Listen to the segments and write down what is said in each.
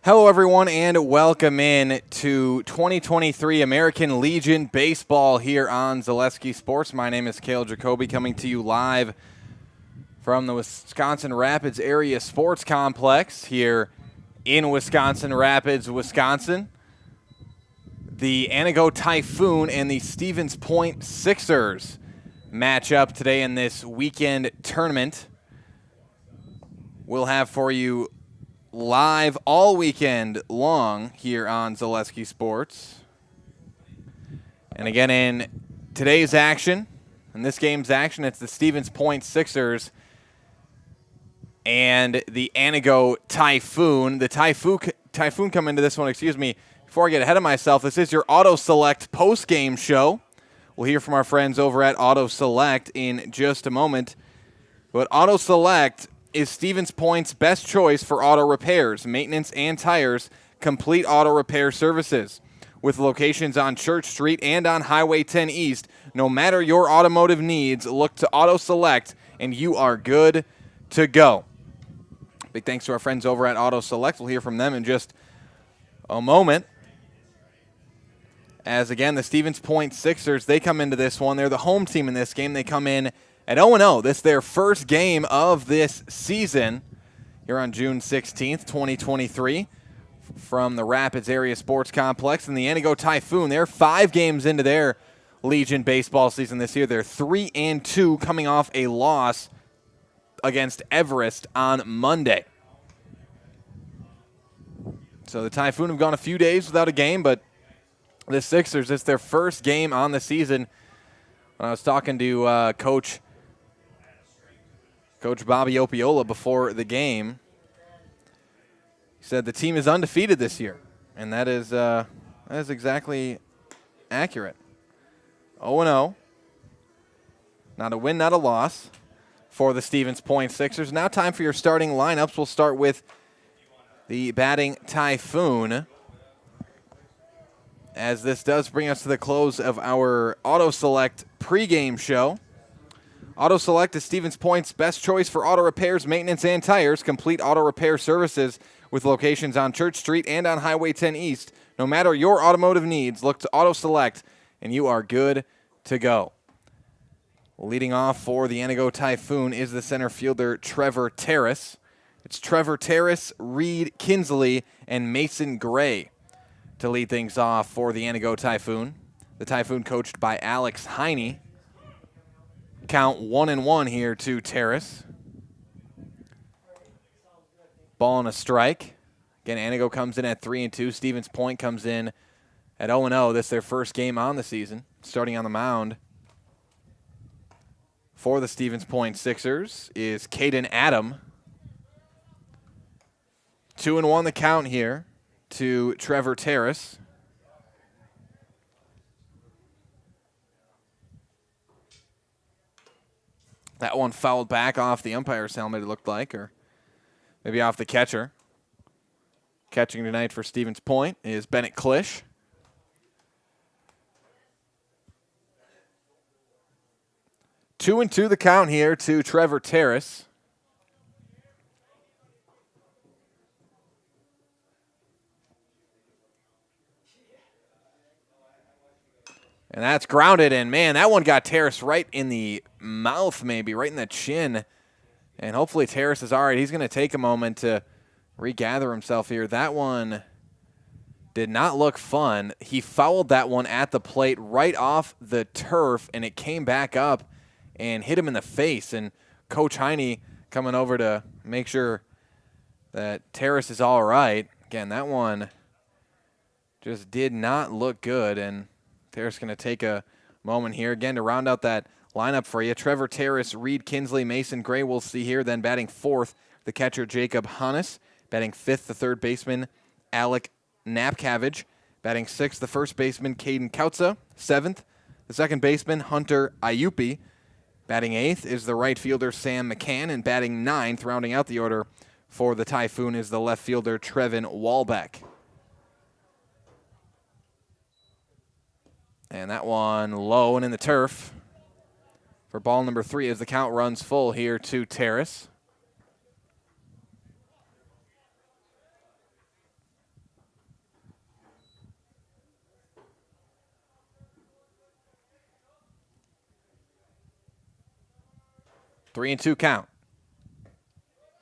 Hello, everyone, and welcome in to 2023 American Legion Baseball here on Zaleski Sports. My name is Cale Jacoby, coming to you live from the Wisconsin Rapids Area Sports Complex here in Wisconsin Rapids, Wisconsin. The Antigo Typhoon and the Stevens Point Sixers match up today in this weekend tournament. We'll have for you live all weekend long here on Zaleski Sports. And again, in today's action, in this game's action, it's the Stevens Point Sixers and the Antigo Typhoon. The Typhoon come into this one, before I get ahead of myself, this is your Auto Select post-game show. We'll hear from our friends over at Auto Select in just a moment. But Auto Select is Stevens Point's best choice for auto repairs, maintenance, and tires, complete auto repair services. With locations on Church Street and on Highway 10 East, no matter your automotive needs, look to Auto Select, and you are good to go. Big thanks to our friends over at Auto Select. We'll hear from them in just a moment. As, again, the Stevens Point Sixers, they come into this one. They're the home team in this game. They come in at 0-0. This is their first game of this season here on June 16th, 2023 from the Rapids Area Sports Complex. And the Antigo Typhoon, they're 5 games into their Legion baseball season this year. They're 3-2 coming off a loss against Everest on Monday. So the Typhoon have gone a few days without a game, but the Sixers, it's their first game on the season. When I was talking to Coach Bobby Opiola before the game, he said the team is undefeated this year, and that is exactly accurate. 0-0. Not a win, not a loss for the Stevens Point Sixers. Now time for your starting lineups. We'll start with the batting Typhoon, as this does bring us to the close of our Auto Select pregame show. Auto Select is Stevens Point's best choice for auto repairs, maintenance, and tires. Complete auto repair services with locations on Church Street and on Highway 10 East. No matter your automotive needs, look to Auto Select, and you are good to go. Leading off for the Antigo Typhoon is the center fielder, Trevor Terrace. It's Trevor Terrace, Reed Kinsley, and Mason Gray to lead things off for the Antigo Typhoon. The Typhoon coached by Alex Heine. Count 1-1 here to Terrace. Ball and a strike. Again, Antigo comes in at 3-2. Stevens Point comes in at 0-0. This is their first game on the season. Starting on the mound for the Stevens Point Sixers is Caden Adam. 2-1 the count here to Trevor Terrace. That one fouled back off the umpire's helmet, it looked like, or maybe off the catcher. Catching tonight for Stevens Point is Bennett Klisch. 2-2 the count here to Trevor Terrace. And that's grounded, and man, that one got Terrace right in the mouth, maybe, right in the chin. And hopefully Terrace is all right. He's going to take a moment to regather himself here. That one did not look fun. He fouled that one at the plate right off the turf, and it came back up and hit him in the face. And Coach Heine coming over to make sure that Terrace is all right. Again, that one just did not look good, and Terrace going to take a moment here again to round out that lineup for you. Trevor Terrace, Reed Kinsley, Mason Gray we'll see here. Then batting fourth, the catcher Jacob Hannes. Batting fifth, the third baseman Alec Napcavage. Batting sixth, the first baseman Caden Kautza. Seventh, the second baseman Hunter Ayupi. Batting eighth is the right fielder Sam McCann. And batting ninth, rounding out the order for the Typhoon, is the left fielder Trevin Walbeck. And that one low and in the turf for ball number 3 as the count runs full here to Terrace. 3-2 count.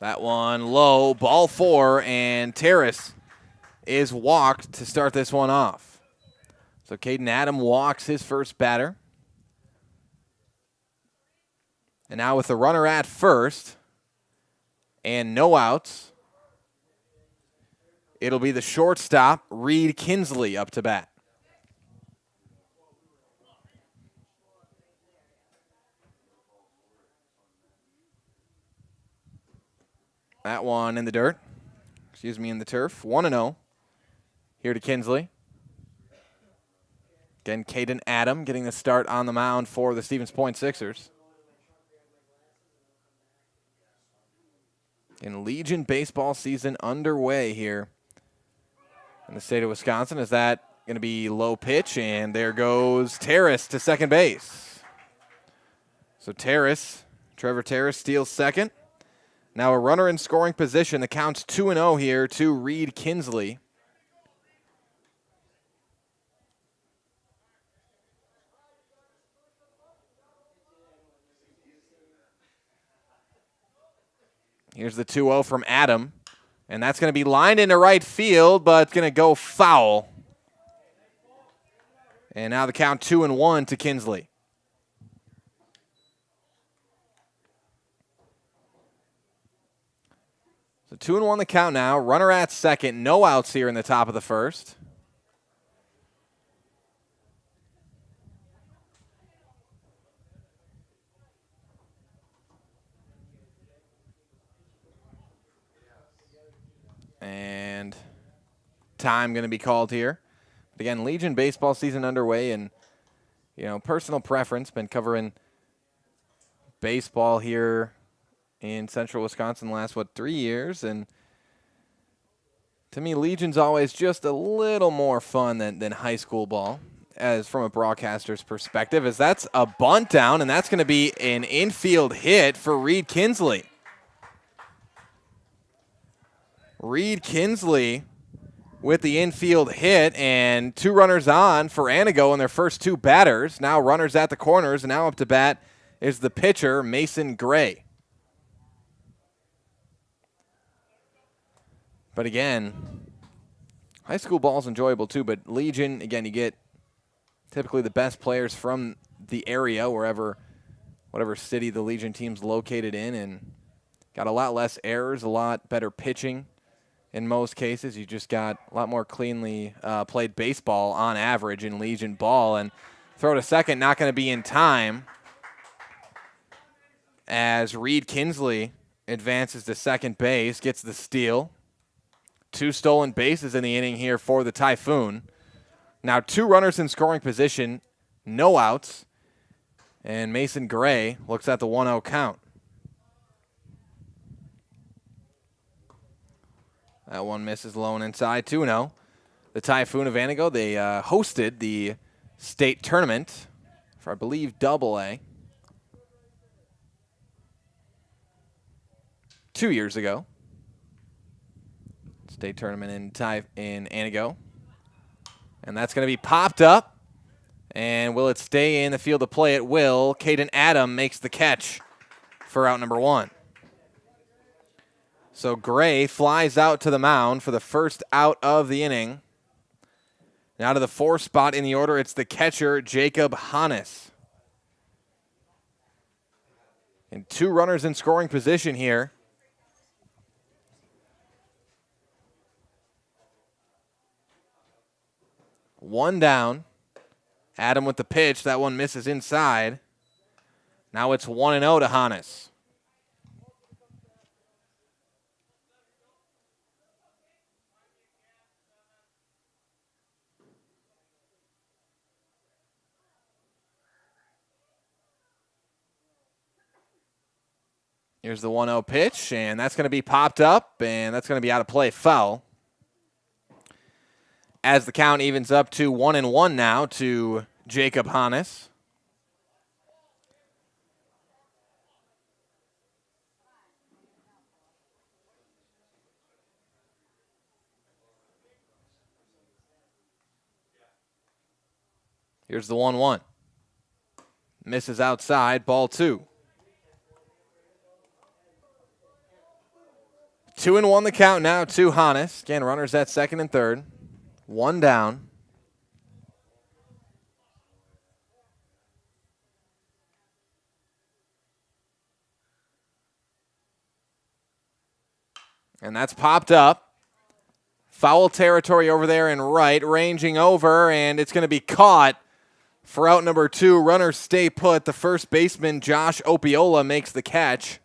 That one low, ball 4, and Terrace is walked to start this one off. So Caden Adam walks his first batter. And now with the runner at first and no outs, it'll be the shortstop, Reed Kinsley, up to bat. That one in the dirt. In the turf. 1-0 here to Kinsley. Again, Caden Adam getting the start on the mound for the Stevens Point Sixers. And Legion baseball season underway here in the state of Wisconsin. Is that going to be low pitch? And there goes Terrace to second base. So Trevor Terrace steals second. Now a runner in scoring position. The count's 2-0 here to Reed Kinsley. Here's the 2-0 from Adam. And that's going to be lined into right field, but it's going to go foul. And now the count 2-1 to Kinsley. So 2-1 the count now. Runner at second. No outs here in the top of the first. And time going to be called here. But again, Legion baseball season underway, and personal preference, been covering baseball here in central Wisconsin the last 3 years, and to me Legion's always just a little more fun than high school ball, as from a broadcaster's perspective, as that's a bunt down, and that's going to be an infield hit for Reed Kinsley. Reed Kinsley with the infield hit, and 2 runners on for Antigo in their first 2 batters. Now runners at the corners, and now up to bat is the pitcher, Mason Gray. But again, high school ball is enjoyable too, but Legion, again, you get typically the best players from the area, whatever city the Legion team's located in, and got a lot less errors, a lot better pitching. In most cases, you just got a lot more cleanly played baseball on average in Legion ball. And throw to second, not going to be in time, as Reed Kinsley advances to second base, gets the steal. 2 stolen bases in the inning here for the Typhoon. Now 2 runners in scoring position, no outs. And Mason Gray looks at the 1-0 count. That one misses low and inside, 2-0. The Typhoon of Antigo, they hosted the state tournament for, I believe, AA 2 years ago. State tournament in Antigo. And that's going to be popped up. And will it stay in the field of play? It will. Caden Adam makes the catch for out number 1. So Gray flies out to the mound for the first out of the inning. Now to the 4th spot in the order, it's the catcher, Jacob Hannes. And 2 runners in scoring position here. One down. Adam with the pitch. That one misses inside. Now it's 1-0 to Hannes. Here's the 1-0 pitch, and that's going to be popped up, and that's going to be out of play, foul. As the count evens up to 1-1 now to Jacob Hannes. Here's the 1-1. Misses outside, ball 2. 2-1 the count now to Hannes. Again, runners at second and third. One down. And that's popped up. Foul territory over there in right, ranging over, and it's going to be caught for out number 2. Runners stay put. The first baseman, Josh Opiola, makes the catch.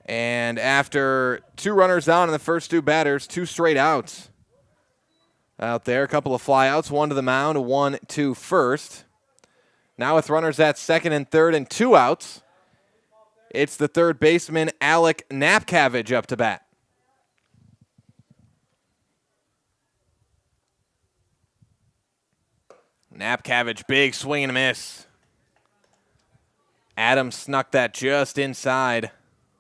And after 2 runners on in the first 2 batters, 2 straight outs out there. A couple of flyouts, 1 to the mound, 1 to first. Now with runners at second and third and 2 outs, it's the third baseman, Alec Napcavage, up to bat. Napcavage, big swing and a miss. Adams snuck that just inside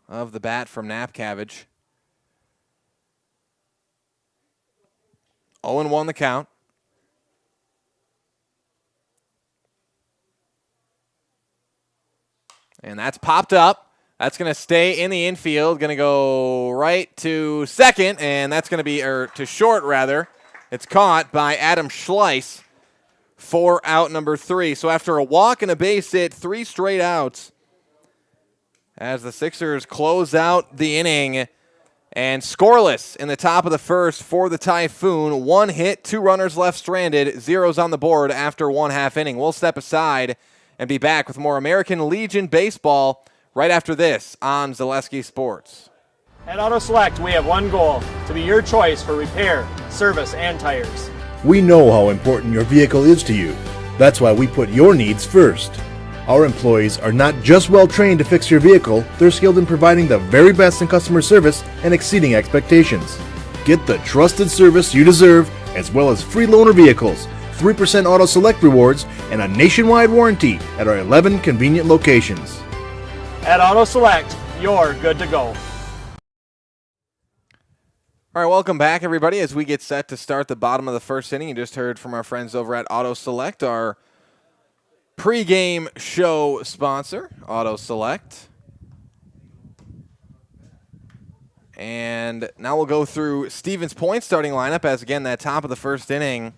of the bat from Napcavage. 0-1 the count. And that's popped up. That's going to stay in the infield. Going to go right to second, and that's going to be, or to short, rather. It's caught by Adam Schleiss for out number 3. So after a walk and a base hit, 3 straight outs as the Sixers close out the inning. And scoreless in the top of the first for the Typhoon. 1 hit, 2 runners left stranded, 0s on the board after 1/2 inning. We'll step aside and be back with more American Legion baseball right after this on Zaleski Sports. At Auto Select, we have one goal, to be your choice for repair, service, and tires. We know how important your vehicle is to you. That's why we put your needs first. Our employees are not just well trained to fix your vehicle, they're skilled in providing the very best in customer service and exceeding expectations. Get the trusted service you deserve, as well as free loaner vehicles, 3% Auto Select rewards, and a nationwide warranty at our 11 convenient locations. At Auto Select, you're good to go. All right, welcome back, everybody, as we get set to start the bottom of the first inning. You just heard from our friends over at Auto Select, our pregame show sponsor, Auto Select. And now we'll go through Stevens Point starting lineup as, again, that top of the first inning.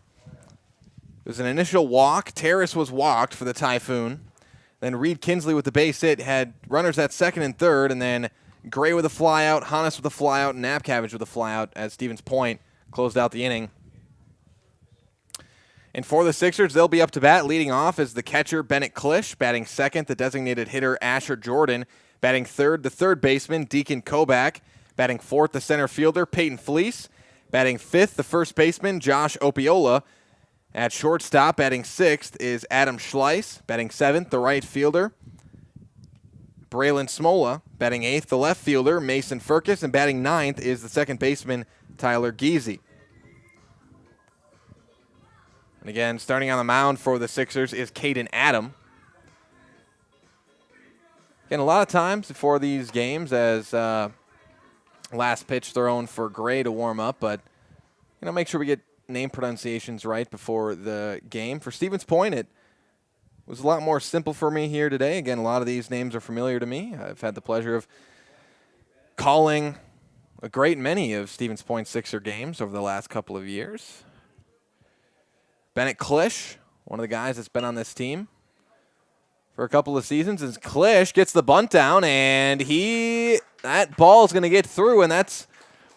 It was an initial walk. Terrace was walked for the Typhoon. Then Reed Kinsley with the base hit had runners at second and third, and then Gray with a flyout, Hannes with a flyout, and Napcavage with a flyout as Stevens Point closed out the inning. And for the Sixers, they'll be up to bat. Leading off is the catcher, Bennett Klisch. Batting second, the designated hitter, Asher Jordan. Batting third, the third baseman, Deacon Kobach. Batting fourth, the center fielder, Peyton Fleece. Batting fifth, the first baseman, Josh Opiola. At shortstop, batting sixth, is Adam Schleiss. Batting seventh, the right fielder, Braylon Smola. Batting eighth, the left fielder, Mason Furcus. And batting ninth is the second baseman, Tyler Giese. And again, starting on the mound for the Sixers is Caden Adam. Again, a lot of times before these games as last pitch thrown for Gray to warm up, but make sure we get name pronunciations right before the game. For Stevens Point, it was a lot more simple for me here today. Again, a lot of these names are familiar to me. I've had the pleasure of calling a great many of Stevens Point Sixer games over the last couple of years. Bennett Klisch, one of the guys that's been on this team for a couple of seasons, is Klisch gets the bunt down, and that ball is going to get through, and that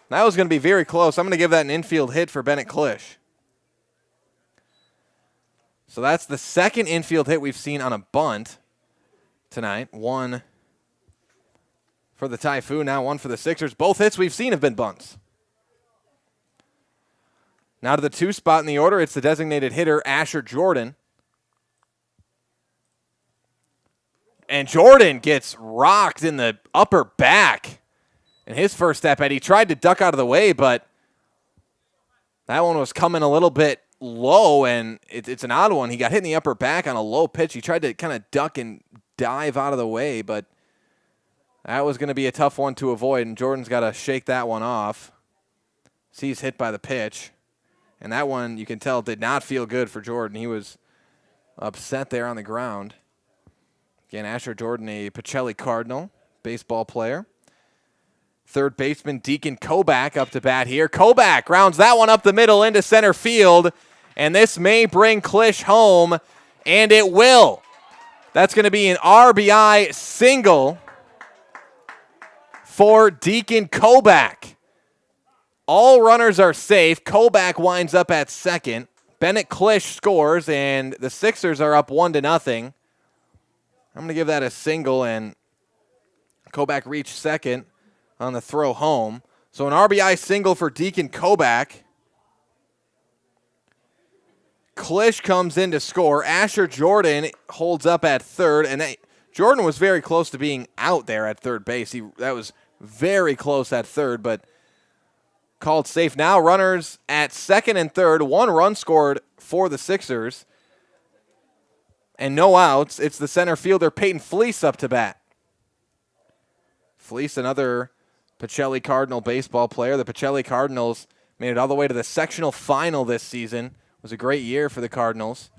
was going to be very close. I'm going to give that an infield hit for Bennett Klisch. So that's the second infield hit we've seen on a bunt tonight. One for the Typhoon, now one for the Sixers. Both hits we've seen have been bunts. Now to the 2 spot in the order, it's the designated hitter, Asher Jordan. And Jordan gets rocked in the upper back in his first step, and he tried to duck out of the way, but that one was coming a little bit low, and it's an odd one. He got hit in the upper back on a low pitch. He tried to kind of duck and dive out of the way, but that was going to be a tough one to avoid, and Jordan's got to shake that one off. He's hit by the pitch, and that one, you can tell, did not feel good for Jordan. He was upset there on the ground. Again, Asher Jordan, a Pacelli Cardinal, baseball player. Third baseman Deacon Kobach up to bat here. Kobach grounds that one up the middle into center field, and this may bring Klisch home, and it will. That's going to be an RBI single for Deacon Kobach. All runners are safe. Kobach winds up at second. Bennett Klisch scores, and the Sixers are up 1-0. I'm going to give that a single, and Kobach reached second on the throw home. So an RBI single for Deacon Kobach. Klisch comes in to score. Asher Jordan holds up at third, and Jordan was very close to being out there at third base. That was very close at third, but called safe. Now runners at second and third. 1 run scored for the Sixers, and no outs. It's the center fielder Peyton Fleece up to bat. Fleece, another Pacelli Cardinal baseball player. The Pacelli Cardinals made it all the way to the sectional final this season. It was a great year for the Cardinals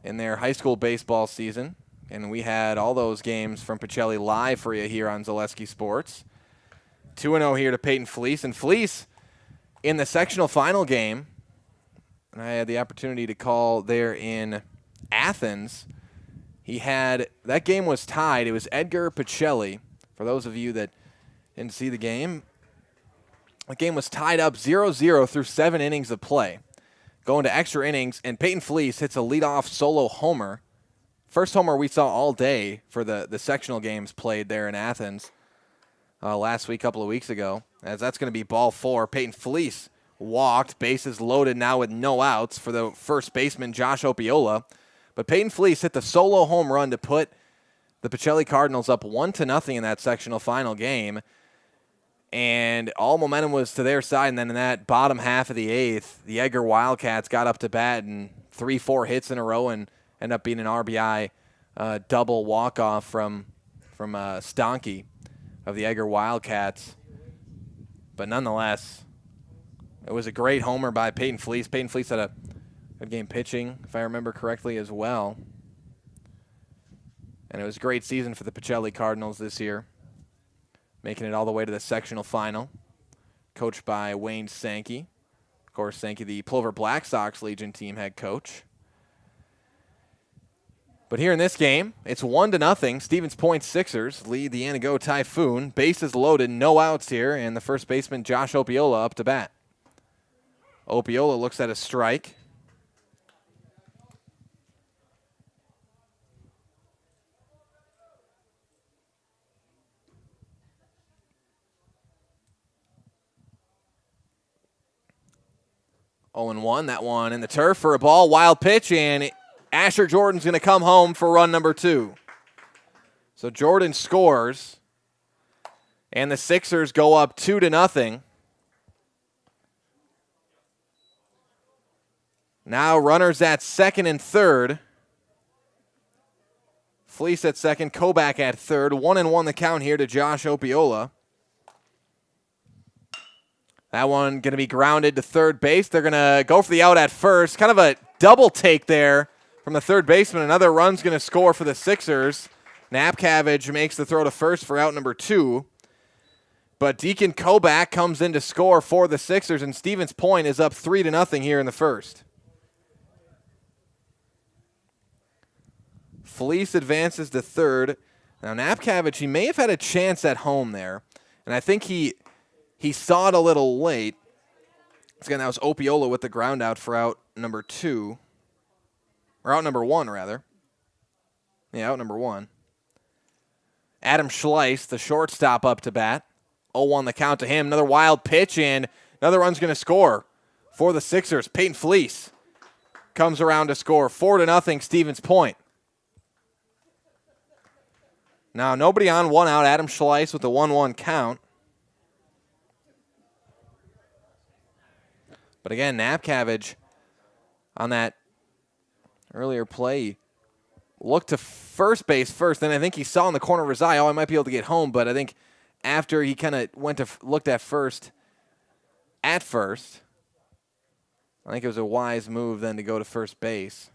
in their high school baseball season. And we had all those games from Pacelli live for you here on Zaleski Sports. 2-0 here to Peyton Fleece. And Fleece in the sectional final game, and I had the opportunity to call there in Athens, that game was tied. It was Edgar Pacelli. For those of you that didn't see the game was tied up 0-0 through 7 innings of play. Going to extra innings, and Peyton Fleece hits a leadoff solo homer. First homer we saw all day for the sectional games played there in Athens last week, a couple of weeks ago. As that's going to be ball 4. Peyton Fleece walked, bases loaded now with no outs for the first baseman, Josh Opiola. But Peyton Fleece hit the solo home run to put the Pacelli Cardinals up 1-0 in that sectional final game. And all momentum was to their side. And then in that bottom half of the 8th, the Edgar Wildcats got up to bat and 3-4 hits in a row and ended up being an RBI double walk-off from Stonky of the Edgar Wildcats. But nonetheless, it was a great homer by Peyton Fleece. Peyton Fleece had a good game pitching, if I remember correctly, as well. And it was a great season for the Pacelli Cardinals this year, making it all the way to the sectional final, coached by Wayne Sankey. Of course, Sankey, the Plover Black Sox Legion team head coach. But here in this game, it's 1-0. Stevens Point Sixers lead the Antigo Typhoon. Bases loaded, no outs here, and the first baseman, Josh Opiola, up to bat. Opiola looks at a strike. Oh, 0-1, that one in the turf for a ball, wild pitch, and Asher Jordan's going to come home for run number 2. So Jordan scores, and the Sixers go up 2-0. Now runners at second and third. Fleece at second, Kobach at third. 1-1 the count here to Josh Opiola. That one going to be grounded to third base. They're going to go for the out at first. Kind of a double take there from the third baseman. Another run's going to score for the Sixers. Napcavage makes the throw to first for out number 2. But Deacon Kobach comes in to score for the Sixers, and Stevens Point is up 3-0 here in the first. Fleece advances to third. Now Napcavage, he may have had a chance at home there, and I think he saw it a little late. Again, that was Opiola with the ground out for out number 2. Or out number 1, rather. Yeah, out number 1. Adam Schleiss, the shortstop, up to bat. 0-1 the count to him. Another wild pitch, and another run's going to score for the Sixers. Peyton Fleece comes around to score. 4-0 Stevens Point. Now, nobody on, 1 out. Adam Schleiss with the 1-1 count. But again, Napcavage on that earlier play looked to first base first. Then I think he saw in the corner of his eye, I might be able to get home. But I think after he kind of looked at first, I think it was a wise move then to go to first base.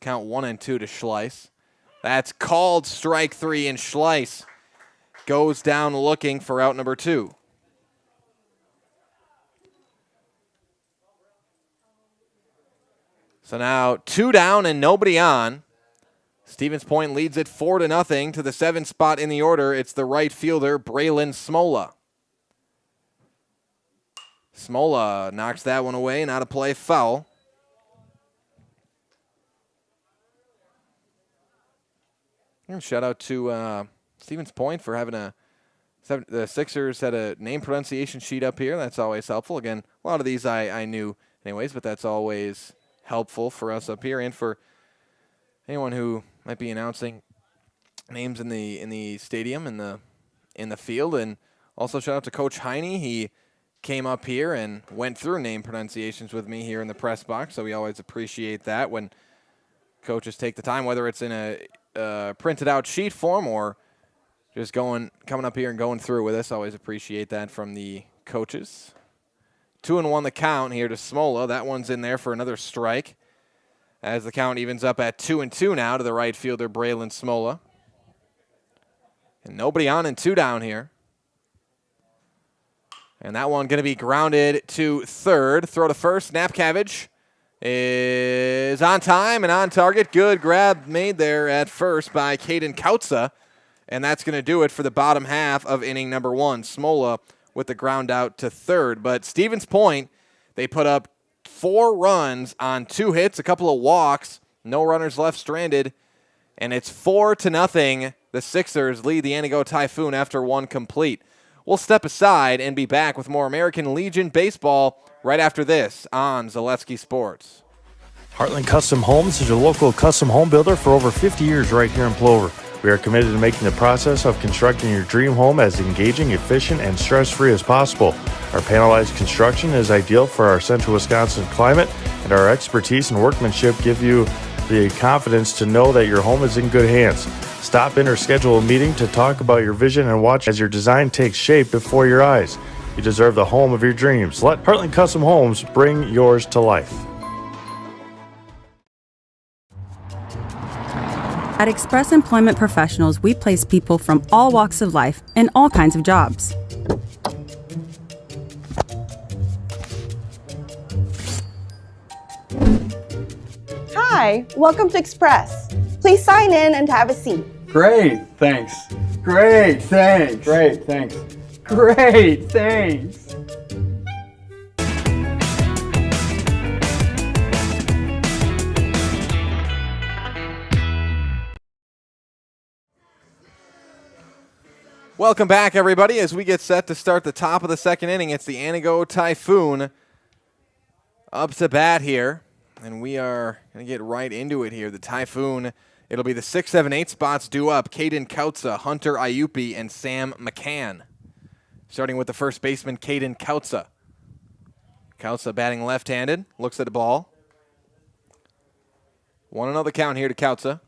Count 1-2 to Schleiss. That's called strike 3, and Schleiss goes down looking for out number 2. So now 2 down and nobody on. Stevens Point leads it 4-0 to the 7th spot in the order. It's the right fielder, Braylon Smola. Smola knocks that one away, not a play, foul. And shout out to Stevens Point for having the Sixers had a name pronunciation sheet up here. That's always helpful. Again, a lot of these I knew anyways, but that's always helpful for us up here and for anyone who might be announcing names in the stadium in the field. And also shout out to Coach Heine. He came up here and went through name pronunciations with me here in the press box, so we always appreciate that when coaches take the time, whether it's in a printed out sheet form or just coming up here and going through with us. Always appreciate that from the coaches. 2-1 the count here to Smola. That one's in there for another strike as the count evens up at 2-2 now to the right fielder, Braylon Smola. And nobody on and 2 down here. And that one going to be grounded to third. Throw to first. Napcavage is on time and on target. Good grab made there at first by Caden Kautza. And that's going to do it for the bottom half of inning number 1. Smola with the ground out to third. But Stevens Point, they put up 4 runs on 2 hits, a couple of walks, no runners left stranded, and it's 4-0. The Sixers lead the Antigo Typhoon after 1 complete. We'll step aside and be back with more American Legion baseball right after this on Zaleski Sports. Heartland Custom Homes is your local custom home builder for over 50 years right here in Plover. We are committed to making the process of constructing your dream home as engaging, efficient, and stress-free as possible. Our panelized construction is ideal for our central Wisconsin climate, and our expertise and workmanship give you the confidence to know that your home is in good hands. Stop in or schedule a meeting to talk about your vision and watch as your design takes shape before your eyes. You deserve the home of your dreams. Let Heartland Custom Homes bring yours to life. At Express Employment Professionals, we place people from all walks of life in all kinds of jobs. Hi, welcome to Express. Please sign in and have a seat. Great, thanks. Great, thanks. Great, thanks. Great, thanks. Welcome back, everybody, as we get set to start the top of the second inning. It's the Antigo Typhoon up to bat here, and we are going to get right into it here. The Typhoon, it'll be the 6, 7, 8 spots due up. Caden Kautza, Hunter Iupi, and Sam McCann. Starting with the first baseman, Caden Kautza. Kautza batting left-handed, looks at the ball. 1-0 the count here to Kautza.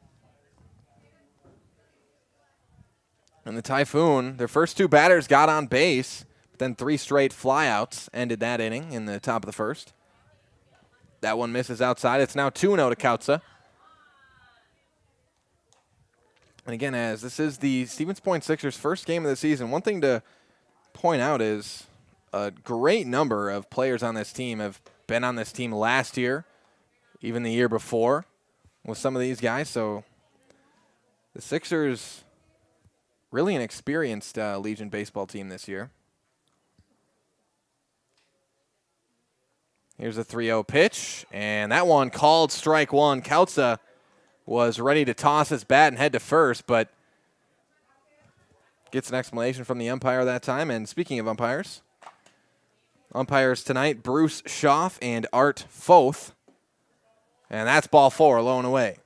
And the Typhoon, their first 2 batters got on base, but then 3 straight flyouts ended that inning in the top of the first. That one misses outside. It's now 2-0 to Kautza. And again, as this is the Stevens Point Sixers' first game of the season, one thing to point out is a great number of players on this team have been on this team last year, even the year before with some of these guys. So the Sixers, really an experienced Legion baseball team this year. Here's a 3-0 pitch, and that one called strike 1. Kautza was ready to toss his bat and head to first, but gets an explanation from the umpire that time. And speaking of umpires tonight, Bruce Schaff and Art Foth. And that's ball 4, low and away.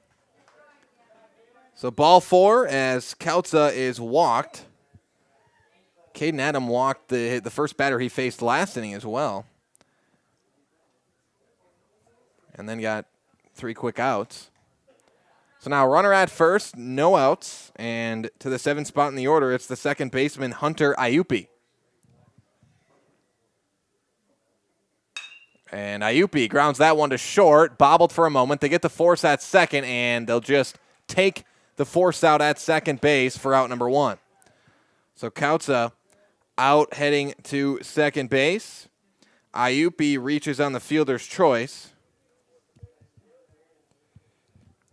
So ball 4 as Kautza is walked. Caden Adam walked the first batter he faced last inning as well. And then got 3 quick outs. So now runner at first, no outs. And to the 7th spot in the order, it's the second baseman, Hunter Iupi. And Iupi grounds that one to short, bobbled for a moment. They get the force at second, and they'll just take the the force out at second base for out number 1. So Kautza out heading to second base. Iupi reaches on the fielder's choice.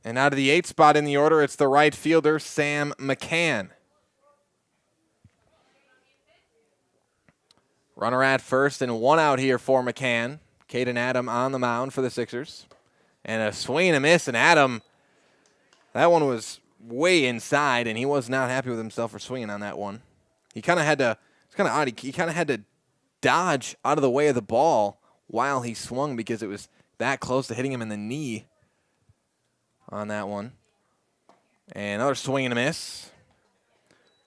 And out of the 8th spot in the order, it's the right fielder, Sam McCann. Runner at first and 1 out here for McCann. Caden Adam on the mound for the Sixers. And a swing and a miss, and Adam, that one was way inside, and he was not happy with himself for swinging on that one. He kind of had to, it's kind of odd, he kind of had to dodge out of the way of the ball while he swung because it was that close to hitting him in the knee on that one. And another swing and a miss.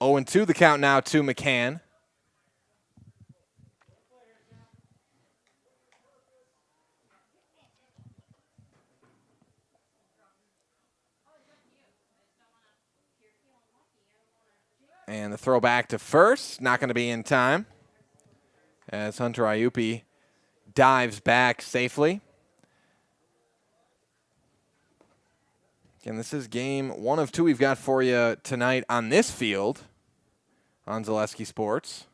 0-2 the count now to McCann. And the throw back to first, not going to be in time as Hunter Iupi dives back safely. Again, this is game 1 of 2 we've got for you tonight on this field on Zaleski Sports.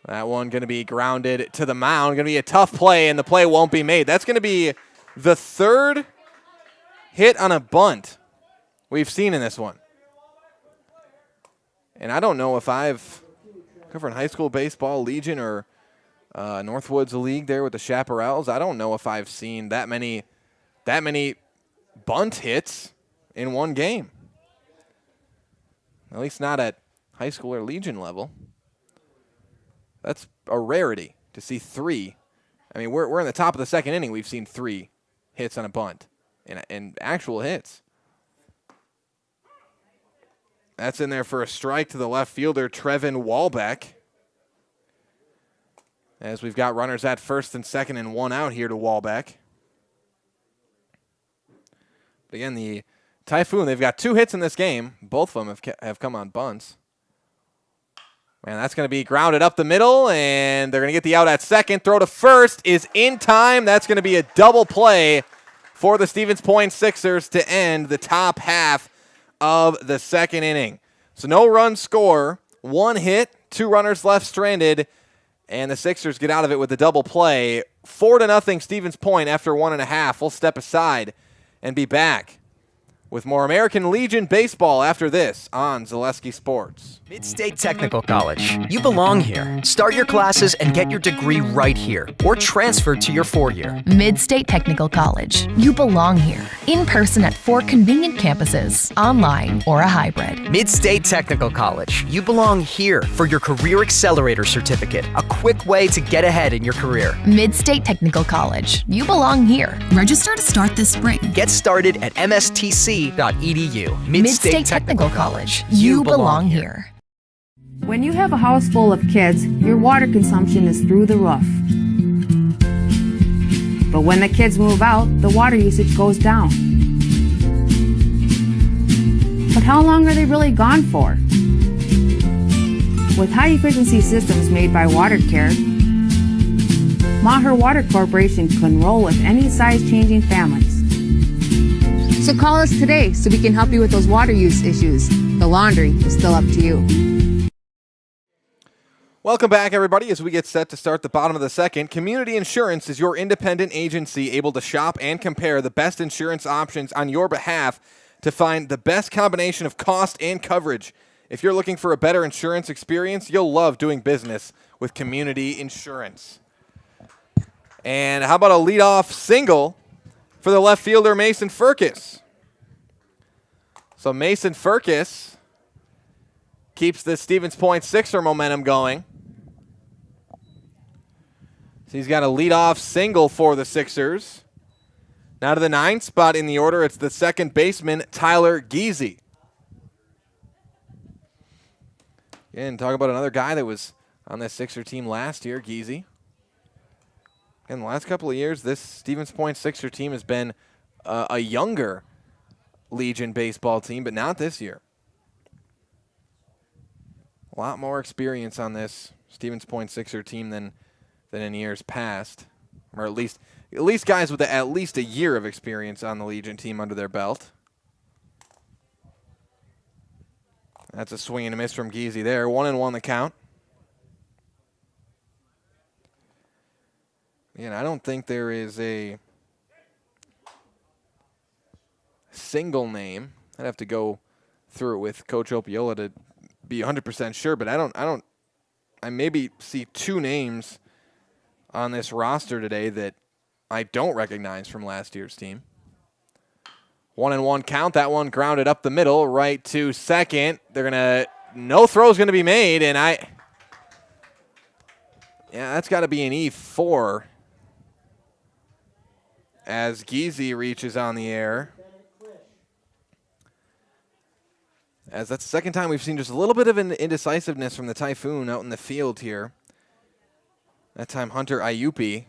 That one going to be grounded to the mound. Going to be a tough play, and the play won't be made. That's going to be the 3rd hit on a bunt we've seen in this one. And I don't know if I've covered high school baseball, Legion, or Northwoods League there with the Chaparrals. I don't know if I've seen that many bunt hits in one game. At least not at high school or Legion level. That's a rarity to see 3. I mean, we're in the top of the 2nd inning. We've seen 3 hits on a bunt and actual hits. That's in there for a strike to the left fielder, Trevin Walbeck. As we've got runners at first and 2nd and 1 out here to Walbeck. But again, the Typhoon, they've got 2 hits in this game. Both of them have come on bunts. Man, that's going to be grounded up the middle, and they're going to get the out at second. Throw to first is in time. That's going to be a double play for the Stevens Point Sixers to end the top half of the 2nd inning. So no run score, 1 hit, 2 runners left stranded, and the Sixers get out of it with a double play. 4-0 Stevens Point after 1.5. We'll step aside and be back with more American Legion baseball after this on Zaleski Sports. Mid-State Technical College. You belong here. Start your classes and get your degree right here, or transfer to your 4-year. Mid-State Technical College. You belong here. In person at 4 convenient campuses, online or a hybrid. Mid-State Technical College. You belong here for your Career Accelerator Certificate, a quick way to get ahead in your career. Mid-State Technical College. You belong here. Register to start this spring. Get started at mstc.edu. Mid-State Technical College. You belong here. When you have a house full of kids, your water consumption is through the roof. But when the kids move out, the water usage goes down. But how long are they really gone for? With high-efficiency systems made by WaterCare, Maher Water Corporation can roll with any size-changing families. So call us today so we can help you with those water use issues. The laundry is still up to you. Welcome back, everybody, as we get set to start the bottom of the 2nd. Community Insurance is your independent agency able to shop and compare the best insurance options on your behalf to find the best combination of cost and coverage. If you're looking for a better insurance experience, you'll love doing business with Community Insurance. And how about a leadoff single for the left fielder, Mason Furcus? So Mason Furcus keeps the Stevens Point Sixer momentum going. So he's got a leadoff single for the Sixers. Now to the 9th spot in the order, it's the 2nd baseman, Tyler Giese. Again, talk about another guy that was on this Sixer team last year, Giese. In the last couple of years, this Stevens Point Sixer team has been a younger Legion baseball team, but not this year. A lot more experience on this Stevens Point Sixer team than in years past, or at least guys with at least a year of experience on the Legion team under their belt. That's a swing and a miss from Geezy there. 1-1 the count. Again, I don't think there is a single name. I'd have to go through it with Coach Opiola to be 100% sure, but I maybe see two names on this roster today that I don't recognize from last year's team. 1-1 count. That one grounded up the middle, right to second. No throw's gonna be made, and that's got to be an E4 as Geezy reaches on the air. As that's the second time we've seen just a little bit of an indecisiveness from the Typhoon out in the field here. That time Hunter Ayupi.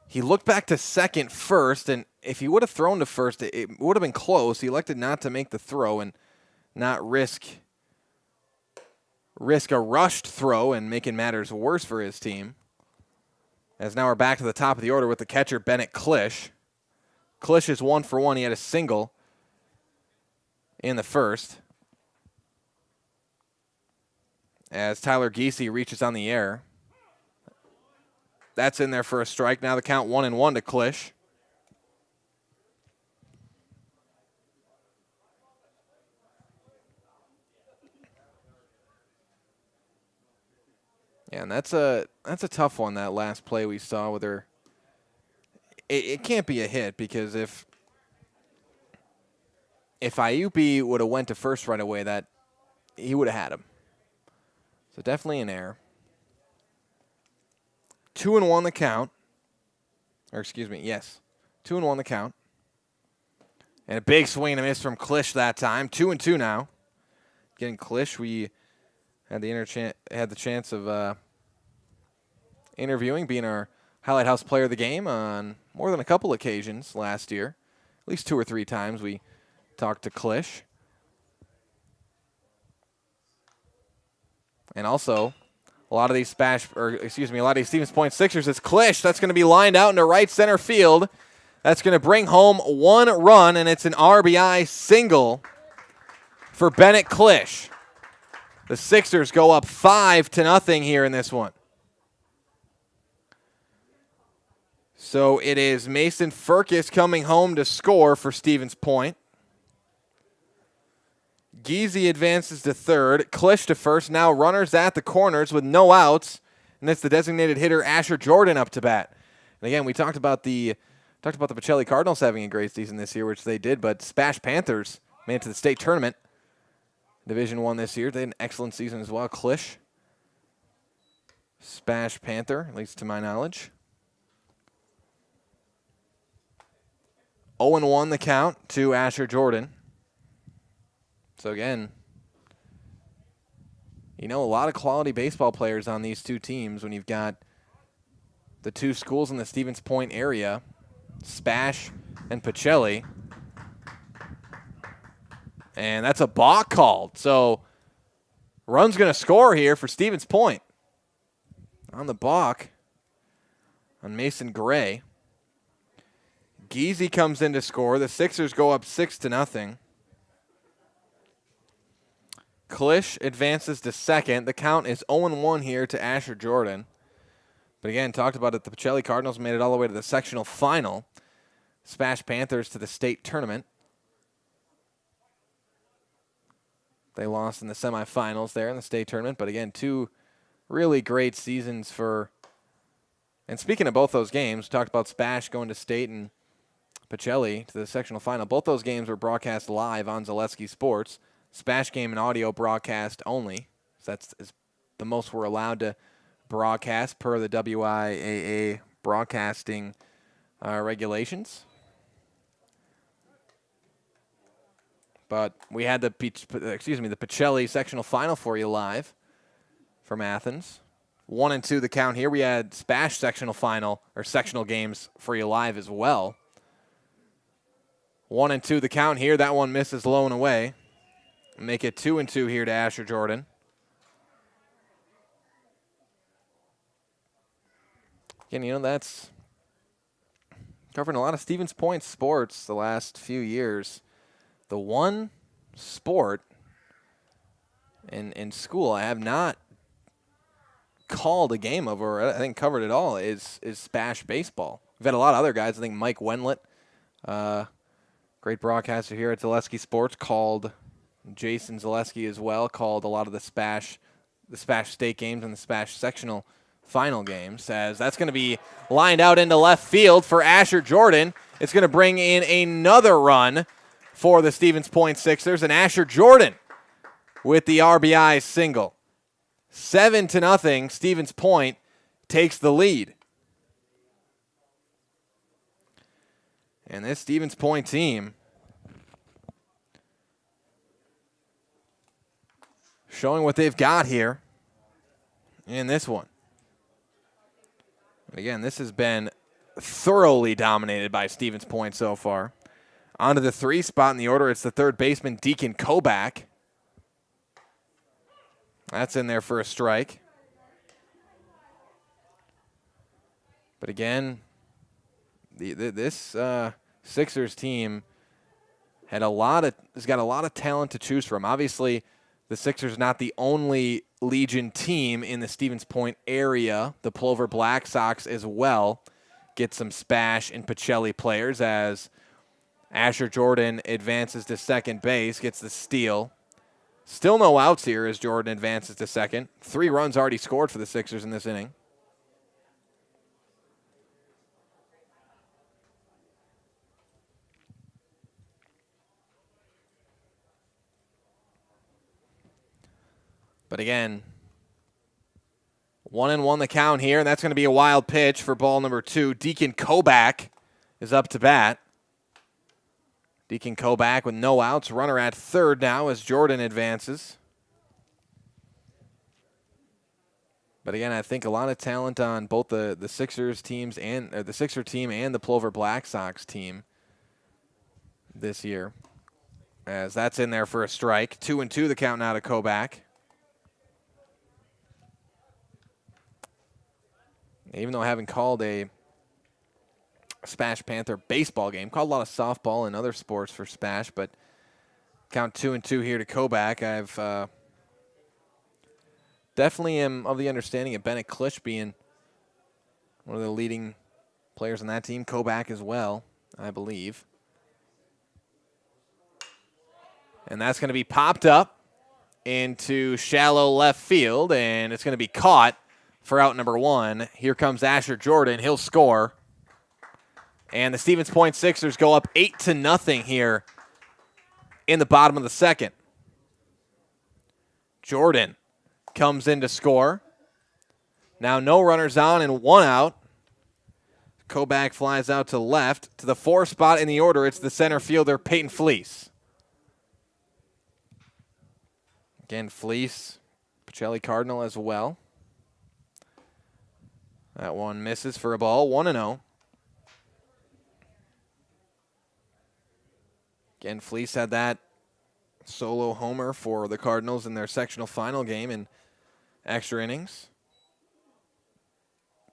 He looked back to second first, and if he would have thrown to first, it would have been close. He elected not to make the throw and not risk a rushed throw and making matters worse for his team. As now we're back to the top of the order with the catcher, Bennett Klisch. Klisch is 1 for 1. He had a single in the first. As Tyler Geesey reaches on the air. That's in there for a strike. Now the count 1-1 to Klisch. Yeah, and that's a tough one, that last play we saw with her. It can't be a hit because if Ayupi would have went to first right away, that he would have had him. So definitely an error. 2-1 the count. Or excuse me, yes. 2-1 the count. And a big swing and a miss from Klisch that time. 2-2 now. Getting Klisch, we had the chance of interviewing, being our Highlight House Player of the Game on more than a couple occasions last year. At least 2 or 3 times we talked to Klisch. And also, a lot of these Stevens Point Sixers, it's Klisch. That's going to be lined out into right center field. That's going to bring home 1 run, and it's an RBI single for Bennett Klisch. The Sixers go up 5-0 here in this one. So it is Mason Firkus coming home to score for Stevens Point. Geezy advances to third, Klisch to first. Now runners at the corners with no outs, and it's the designated hitter Asher Jordan up to bat. And again, we talked about the Pacelli Cardinals having a great season this year, which they did, but Spash Panthers made it to the state tournament. Division I this year. They had an excellent season as well. Klisch, Spash Panther, at least to my knowledge. 0-1 the count to Asher Jordan. So again, a lot of quality baseball players on these two teams when you've got the two schools in the Stevens Point area, Spash and Pacelli. And that's a balk called. So run's going to score here for Stevens Point. On the balk on Mason Gray. Geezy comes in to score. The Sixers go up 6-0. Klisch advances to second. The count is 0-1 here to Asher Jordan. But again, talked about it, the Pacelli Cardinals made it all the way to the sectional final. Spash Panthers to the state tournament. They lost in the semifinals there in the state tournament. But again, 2 really great seasons for... And speaking of both those games, talked about Spash going to state and Pacelli to the sectional final. Both those games were broadcast live on Zaleski Sports. Spash game and audio broadcast only. So that's the most we're allowed to broadcast per the WIAA broadcasting regulations. But we had the Pacelli sectional final for you live from Athens. 1-2 the count here. We had Spash sectional final or sectional games for you live as well. 1-2 the count here. That one misses low and away. Make it 2-2 here to Asher Jordan. Again, that's covering a lot of Stevens Point sports the last few years. The one sport in school, I have not called a game of, or I think covered it all, is Spash baseball. We've had a lot of other guys. I think Mike Wenlett, great broadcaster here at Zaleski Sports, called Jason Zaleski as well, called a lot of the Spash state games and the Spash sectional final games, as that's going to be lined out into left field for Asher Jordan. It's going to bring in another run for the Stevens Point Sixers, and Asher Jordan with the RBI single. 7-0, Stevens Point takes the lead. And this Stevens Point team showing what they've got here in this one. Again, this has been thoroughly dominated by Stevens Point so far. On to the 3 spot in the order. It's the third baseman, Deacon Kobach. That's in there for a strike. But again, this Sixers team has got a lot of talent to choose from. Obviously, the Sixers not the only Legion team in the Stevens Point area. The Plover Black Sox as well get some Spash and Pacelli players, as Asher Jordan advances to second base, gets the steal. Still no outs here as Jordan advances to second. 3 runs already scored for the Sixers in this inning. But again, 1-1 the count here, and that's going to be a wild pitch for ball number 2. Deacon Kobach is up to bat. Deacon Kobach with no outs. Runner at third now as Jordan advances. But again, I think a lot of talent on both the Sixers teams and the Sixer team and the Plover Black Sox team this year, as that's in there for a strike. 2-2 the count now to Kobach. Even though I haven't called a Spash Panther baseball game, called a lot of softball and other sports for Spash, but count 2-2 here to Kobach. I've definitely am of the understanding of Bennett Klisch being one of the leading players on that team. Kobach as well, I believe. And that's going to be popped up into shallow left field, and it's going to be caught for out number 1. Here comes Asher Jordan. He'll score. And the Stevens Point Sixers go up 8-0 here in the bottom of the second. Jordan comes in to score. Now no runners on and 1 out. Kobach flies out to left. To the 4 spot in the order, it's the center fielder, Peyton Fleece. Again, Fleece, Pacelli Cardinal as well. That one misses for a ball, 1-0. Again, Fleece had that solo homer for the Cardinals in their sectional final game in extra innings.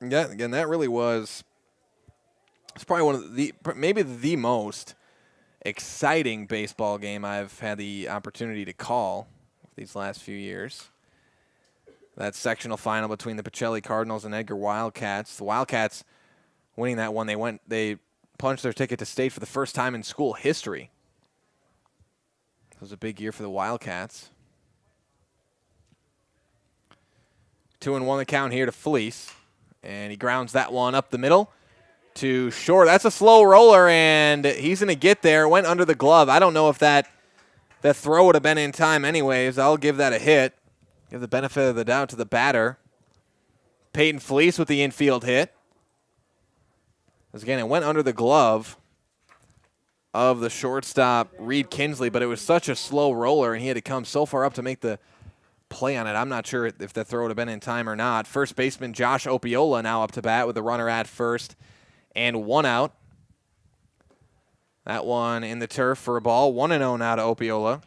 Yeah, again, that really was, it's probably one of maybe the most exciting baseball game I've had the opportunity to call these last few years. That sectional final between the Pacelli Cardinals and Edgar Wildcats. The Wildcats winning that one, they punched their ticket to state for the first time in school history. It was a big year for the Wildcats. 2-1 the count here to Fleece. And he grounds that one up the middle to short. That's a slow roller, and he's going to get there. Went under the glove. I don't know if that throw would have been in time anyways. I'll give that a hit. Give the benefit of the doubt to the batter. Peyton Fleece with the infield hit. Because again, it went under the glove of the shortstop, Reed Kinsley, but it was such a slow roller, and he had to come so far up to make the play on it. I'm not sure if the throw would have been in time or not. First baseman Josh Opiola now up to bat with a runner at first and 1 out. That one in the turf for a ball. 1-0 now to Opiola.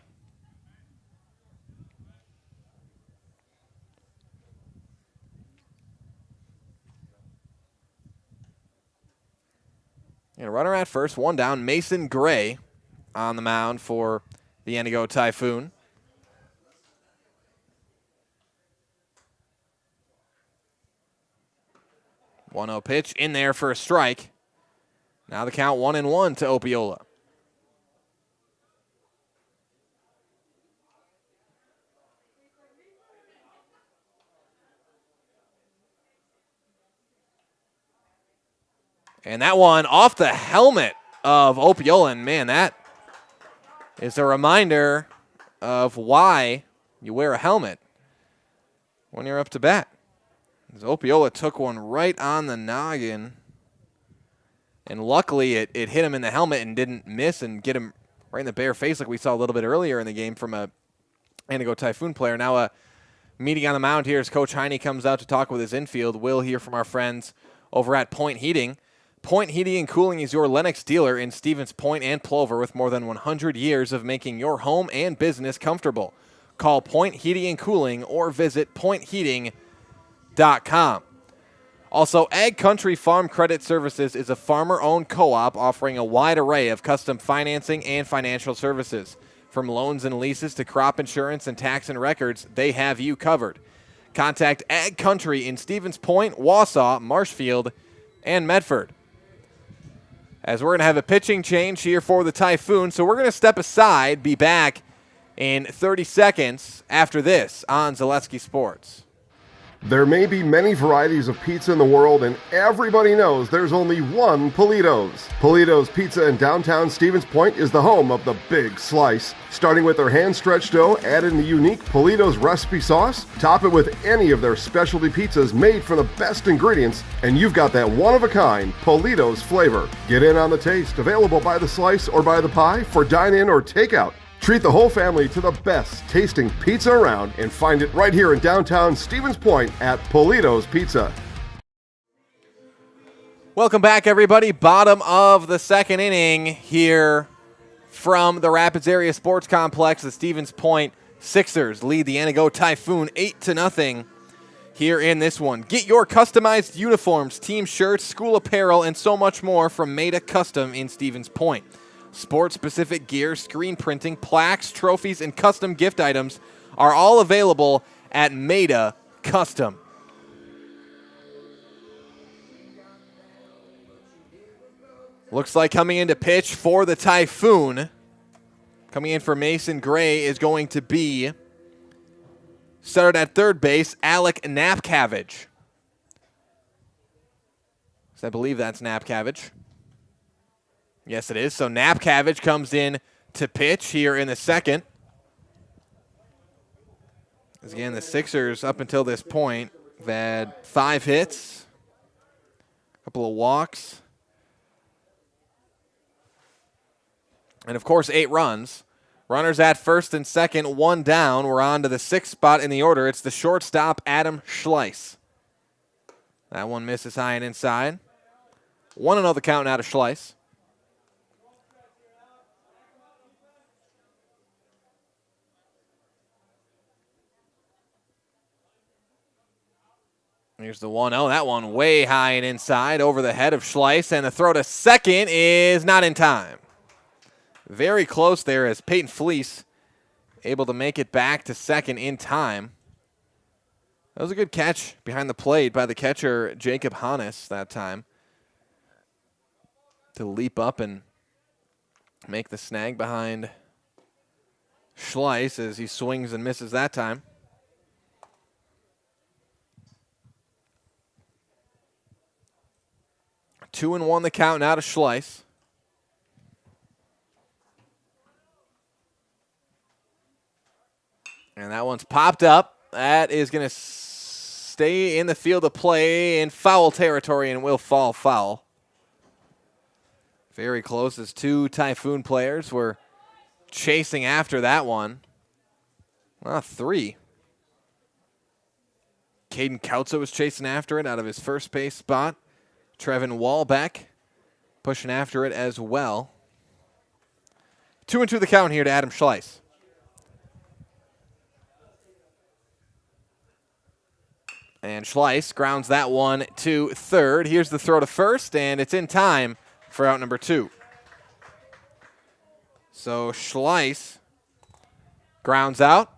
And runner at first, 1 down. Mason Gray on the mound for the Antigo Typhoon. 1-0 pitch in there for a strike. Now the count 1-1 to Opiola. And that one off the helmet of Opiola. And man, that is a reminder of why you wear a helmet when you're up to bat. As Opiola took one right on the noggin. And luckily it hit him in the helmet and didn't miss and get him right in the bare face like we saw a little bit earlier in the game from a Antigo Typhoon player. Now a meeting on the mound here as Coach Heine comes out to talk with his infield. We'll hear from our friends over at Point Heating. Point Heating and Cooling is your Lennox dealer in Stevens Point and Plover with more than 100 years of making your home and business comfortable. Call Point Heating and Cooling or visit pointheating.com. Also, Ag Country Farm Credit Services is a farmer-owned co-op offering a wide array of custom financing and financial services. From loans and leases to crop insurance and tax and records, they have you covered. Contact Ag Country in Stevens Point, Wausau, Marshfield, and Medford. As we're going to have a pitching change here for the Typhoon, so we're going to step aside, be back in 30 seconds after this on Zaleski Sports. There may be many varieties of pizza in the world, and everybody knows there's only one Polito's. Polito's Pizza in downtown Stevens Point is the home of the Big Slice. Starting with their hand-stretched dough, add in the unique Polito's recipe sauce, top it with any of their specialty pizzas made from the best ingredients, and you've got that one-of-a-kind Polito's flavor. Get in on the taste, available by the slice or by the pie for dine-in or takeout. Treat the whole family to the best tasting pizza around and find it right here in downtown Stevens Point at Polito's Pizza. Welcome back, everybody. Bottom of the second inning here from the Rapids Area Sports Complex. The Stevens Point Sixers lead the Antigo Typhoon 8-0 here in this one. Get your customized uniforms, team shirts, school apparel, and so much more from Maida Custom in Stevens Point. Sports-specific gear, screen printing, plaques, trophies, and custom gift items are all available at Maida Custom. Looks like coming in to pitch for the Typhoon, coming in for Mason Gray is going to be started at third base, Alec Napcavage. So I believe that's Napcavage. Yes, it is. So Napcavage comes in to pitch here in the second. As again, the Sixers, up until this point, have had 5 hits, a couple of walks, and, of course, 8 runs. Runners at first and second, 1 down. We're on to the 6th spot in the order. It's the shortstop, Adam Schleiss. That one misses high and inside. 1-0 the count now to Schleiss. Here's the 1-0. That one way high and inside over the head of Schleiss, and the throw to second is not in time. Very close there as Peyton Fleece able to make it back to second in time. That was a good catch behind the plate by the catcher, Jacob Hannes, that time, to leap up and make the snag behind Schleiss as he swings and misses that time. Two and one the count now to Schleiss. And that one's popped up. That is going to stay in the field of play in foul territory and will fall foul. Very close as 2 Typhoon players were chasing after that one. 3. Caden Kautza was chasing after it out of his first base spot. Trevin Walbeck pushing after it as well. 2-2 the count here to Adam Schleiss. And Schleiss grounds that one to third. Here's the throw to first, and it's in time for out number 2. So Schleiss grounds out.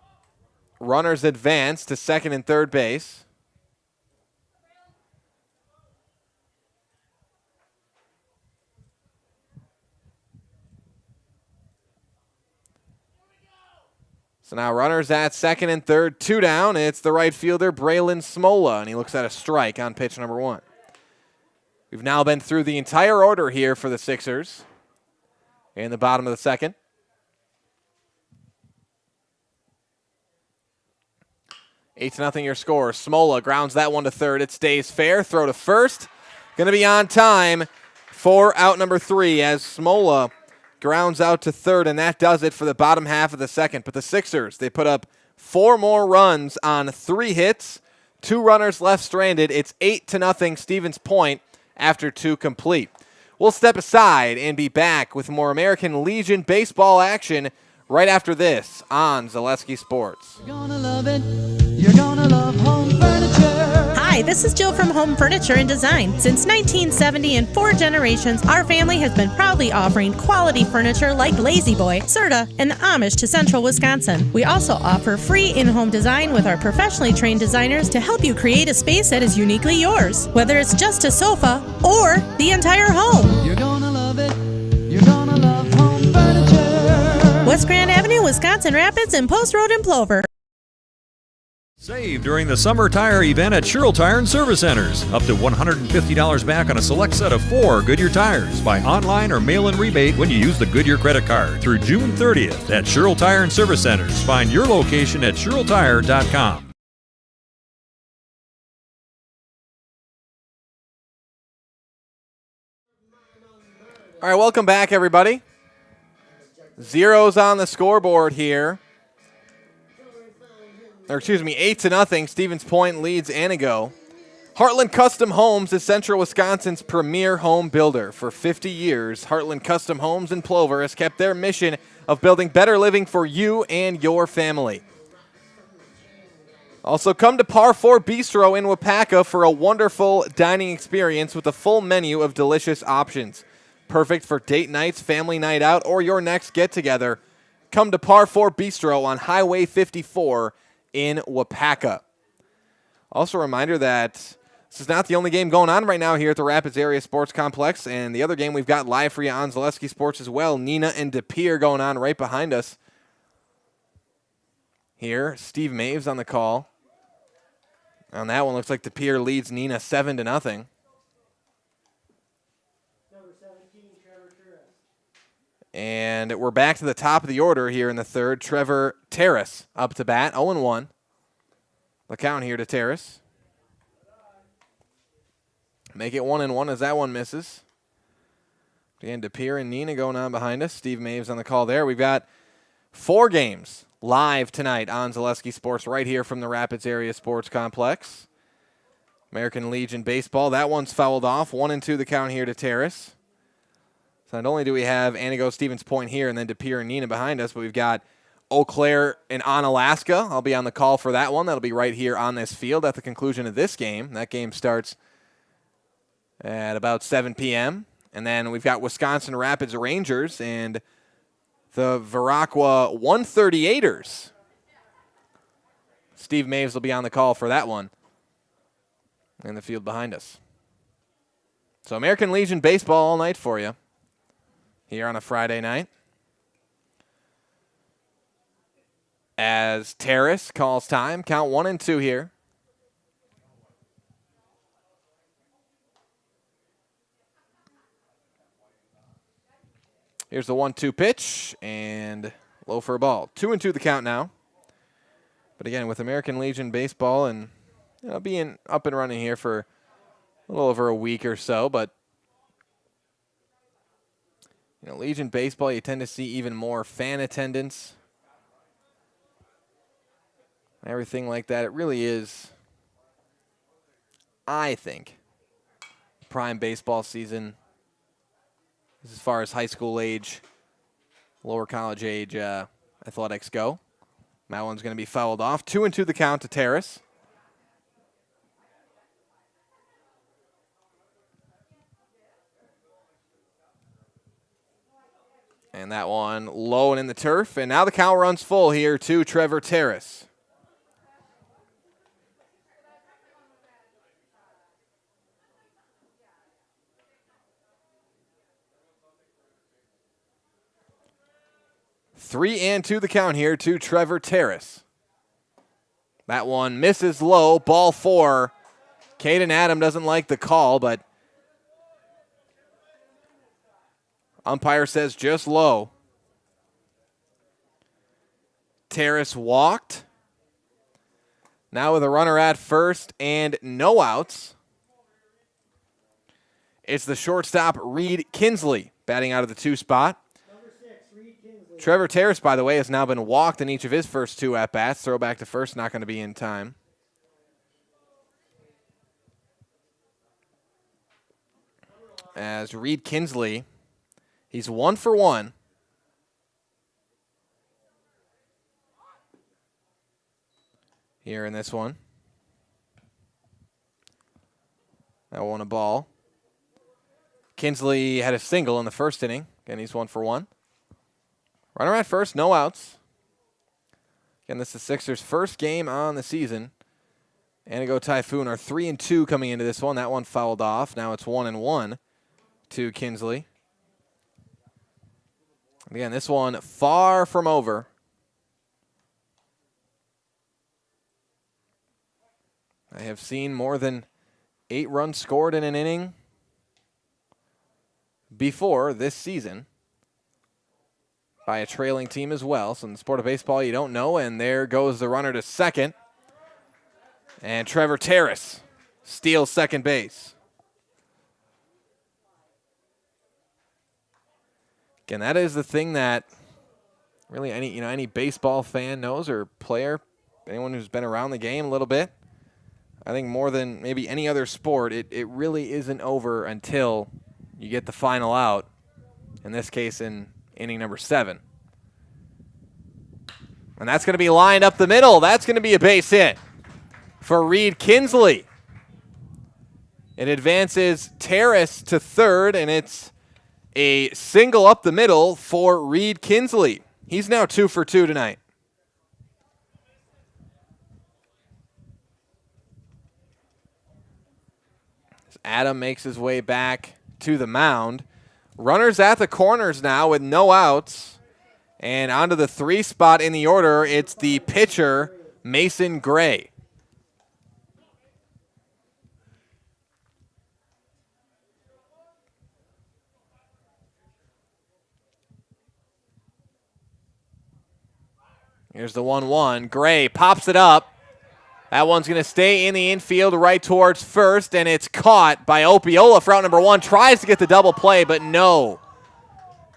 Runners advance to second and third base. So now runners at second and third, 2 down. It's the right fielder, Braylon Smola, and he looks at a strike on pitch number 1. We've now been through the entire order here for the Sixers in the bottom of the second. Eight to nothing your score. Smola grounds that one to third. It stays fair. Throw to first. Going to be on time for out number 3 as Smola grounds out to third, and that does it for the bottom half of the second. But the Sixers, they put up 4 more runs on 3 hits, 2 runners left stranded. It's 8 to nothing Stevens Point after 2 complete. We'll step aside and be back with more American Legion baseball action right after this on Zaleski Sports. You're gonna love it. You're gonna love home furniture. Hi, this is Jill from Home Furniture and Design. Since 1970 and 4 generations, our family has been proudly offering quality furniture like Lazy Boy, Serta, and the Amish to Central Wisconsin. We also offer free in-home design with our professionally trained designers to help you create a space that is uniquely yours, whether it's just a sofa or the entire home. You're gonna love it. You're gonna love home furniture. West Grand Avenue, Wisconsin Rapids, and Post Road in Plover. Save during the summer tire event at Sherrill Tire and Service Centers. Up to $150 back on a select set of 4 Goodyear tires. Buy online or mail-in rebate when you use the Goodyear credit card through June 30th at Sherrill Tire and Service Centers. Find your location at SherrillTire.com. All right, welcome back, everybody. Zeros on the scoreboard here. Or excuse me, 8 to nothing. Stevens Point leads Antigo. Heartland Custom Homes is Central Wisconsin's premier home builder. For 50 years, Heartland Custom Homes in Plover has kept their mission of building better living for you and your family. Also, come to Par 4 Bistro in Wapaka for a wonderful dining experience with a full menu of delicious options. Perfect for date nights, family night out, or your next get-together. Come to Par 4 Bistro on Highway 54 in Wapaka. Also a reminder that this is not the only game going on right now here at the Rapids Area Sports Complex, and the other game we've got live for you on Zaleski Sports as well. Neenah and De Pere going on right behind us. Here, Steve Maves on the call. On that one, looks like De Pere leads Neenah 7 to nothing. And we're back to the top of the order here in the third. Trevor Terrace up to bat, 0-1. The count here to Terrace. Make it 1-1 as that one misses. Again, De Pere and Neenah going on behind us. Steve Maves on the call there. We've got 4 games live tonight on Zaleski Sports right here from the Rapids Area Sports Complex. American Legion Baseball. That one's fouled off. 1-2 the count here to Terrace. So not only do we have Antigo Stevens Point here and then De Pere and Neenah behind us, but we've got Eau Claire and Onalaska. I'll be on the call for that one. That'll be right here on this field at the conclusion of this game. That game starts at about 7 p.m. And then we've got Wisconsin Rapids Rangers and the Viroqua 138ers. Steve Maves will be on the call for that one in the field behind us. So American Legion baseball all night for you here on a Friday night. As Terrace calls time, count 1-2 here. Here's the 1-2 pitch, and low for a ball. 2-2 the count now. But again, with American Legion baseball and being up and running here for a little over a week or so, but Legion baseball, you tend to see even more fan attendance. Everything like that. It really is, I think, prime baseball season as far as high school age, lower college age athletics go. That one's going to be fouled off. 2-2 the count to Terrace. And that one low and in the turf. And now the count runs full here to Trevor Terrace. 3-2 the count here to Trevor Terrace. That one misses low, ball 4. Caden Adam doesn't like the call, but umpire says just low. Terrace walked. Now with a runner at first and no outs. It's the shortstop, Reed Kinsley, batting out of the 2 spot. Trevor Terrace, by the way, has now been walked in each of his first 2 at-bats. Throw back to first, not going to be in time. As Reed Kinsley, he's 1 for 1. Here in this one. That one a ball. Kinsley had a single in the first inning. Again, he's 1 for 1. Runner at first, no outs. Again, this is Sixers' first game on the season. Antigo Typhoon are 3-2 coming into this one. That one fouled off. Now it's 1-1 to Kinsley. Again, this one far from over. I have seen more than 8 runs scored in an inning before this season by a trailing team as well. So in the sport of baseball, you don't know. And there goes the runner to second. And Trevor Terrace steals second base. Again, that is the thing that really any baseball fan knows, or player, anyone who's been around the game a little bit. I think more than maybe any other sport, it really isn't over until you get the final out, in this case in inning number 7. And that's going to be lined up the middle. That's going to be a base hit for Reed Kinsley. It advances Terrace to third, and it's a single up the middle for Reed Kinsley. He's now 2 for 2 tonight. Adam makes his way back to the mound. Runners at the corners now with no outs. And onto the 3 spot in the order, it's the pitcher, Mason Gray. Here's the 1-1. Gray pops it up. That one's going to stay in the infield right towards first, and it's caught by Opiola for out number 1. Tries to get the double play, but no.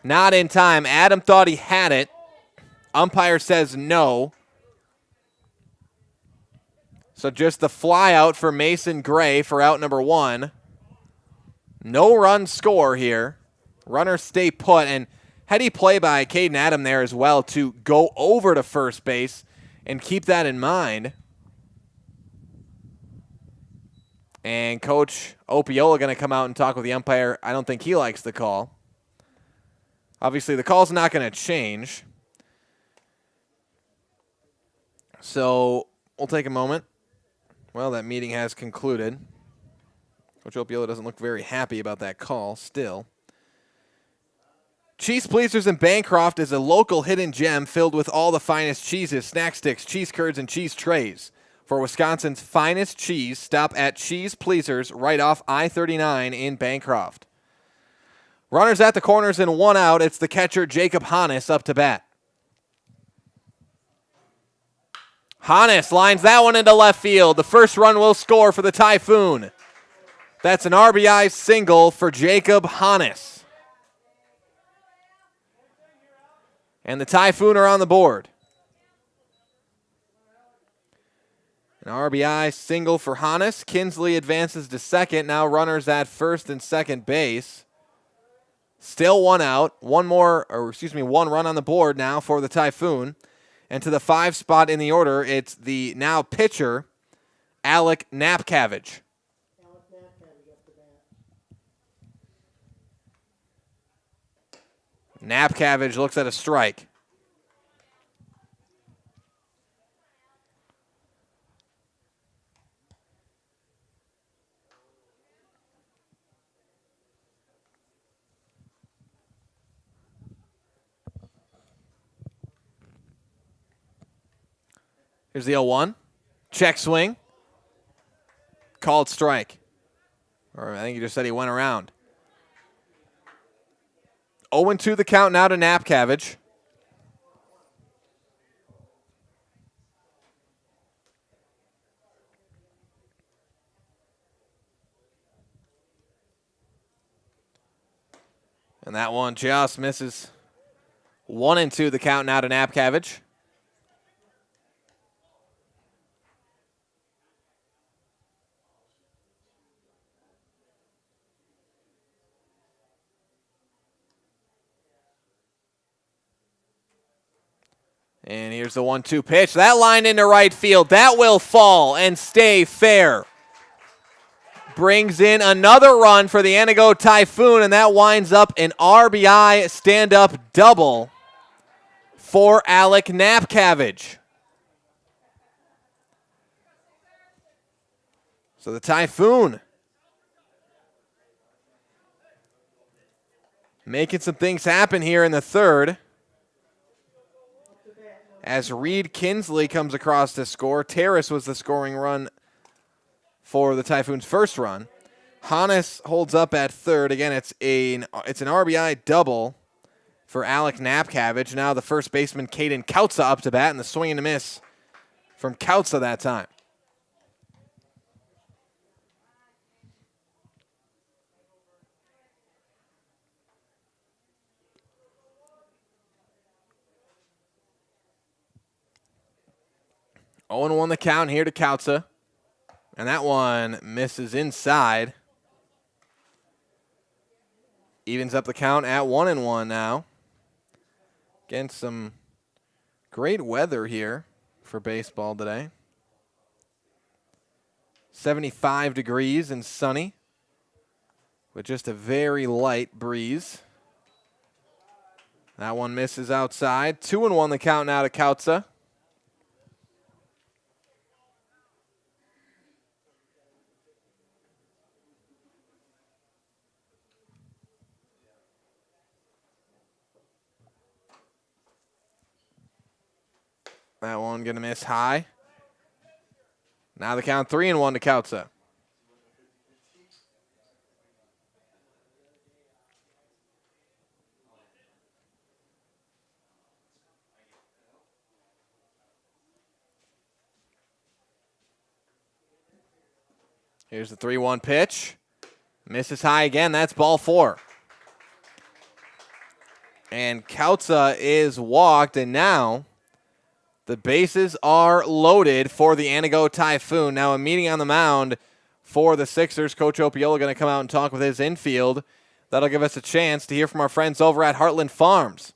Not in time. Adam thought he had it. Umpire says no. So just the fly out for Mason Gray for out number 1. No run score here. Runners stay put, and heady play by Caden Adam there as well to go over to first base and keep that in mind. And Coach Opiola going to come out and talk with the umpire. I don't think he likes the call. Obviously, the call's not going to change. So we'll take a moment. Well, that meeting has concluded. Coach Opiola doesn't look very happy about that call still. Cheese Pleasers in Bancroft is a local hidden gem filled with all the finest cheeses, snack sticks, cheese curds, and cheese trays. For Wisconsin's finest cheese, stop at Cheese Pleasers right off I-39 in Bancroft. Runners at the corners and 1 out. It's the catcher, Jacob Hannes, up to bat. Hannes lines that one into left field. The first run will score for the Typhoon. That's an RBI single for Jacob Hannes. And the Typhoon are on the board. An RBI single for Hannes. Kinsley advances to second. Now runners at first and second base. Still 1 out. One run on the board now for the Typhoon. And to the 5 spot in the order, it's the now pitcher, Alec Napcavage. Napcavage looks at a strike. Here's the 0-1. Check swing. Called strike. Or I think he just said he went around. 0-2 the count now to Napcavage. And that one just misses. 1-2 the count now to Napcavage. And here's the 1-2 pitch. That line into right field. That will fall and stay fair. Brings in another run for the Antigo Typhoon, and that winds up an RBI stand-up double for Alec Napcavage. So the Typhoon making some things happen here in the third. As Reed Kinsley comes across to score. Terrace was the scoring run for the Typhoon's first run. Hannes holds up at third. Again, it's an RBI double for Alec Napcavage. Now the first baseman, Caden Kautza, up to bat, and the swing and a miss from Kautza that time. Oh, 0-1 the count here to Kautza. And that one misses inside. Evens up the count at 1-1 now. Again, some great weather here for baseball today. 75 degrees and sunny with just a very light breeze. That one misses outside. 2-1 the count now to Kautza. That one going to miss high. Now the count 3-1 to Kautza. Here's the 3-1 pitch. Misses high again. That's ball 4. And Kautza is walked, and now the bases are loaded for the Antigo Typhoon. Now a meeting on the mound for the Sixers. Coach Opiola going to come out and talk with his infield. That'll give us a chance to hear from our friends over at Heartland Farms.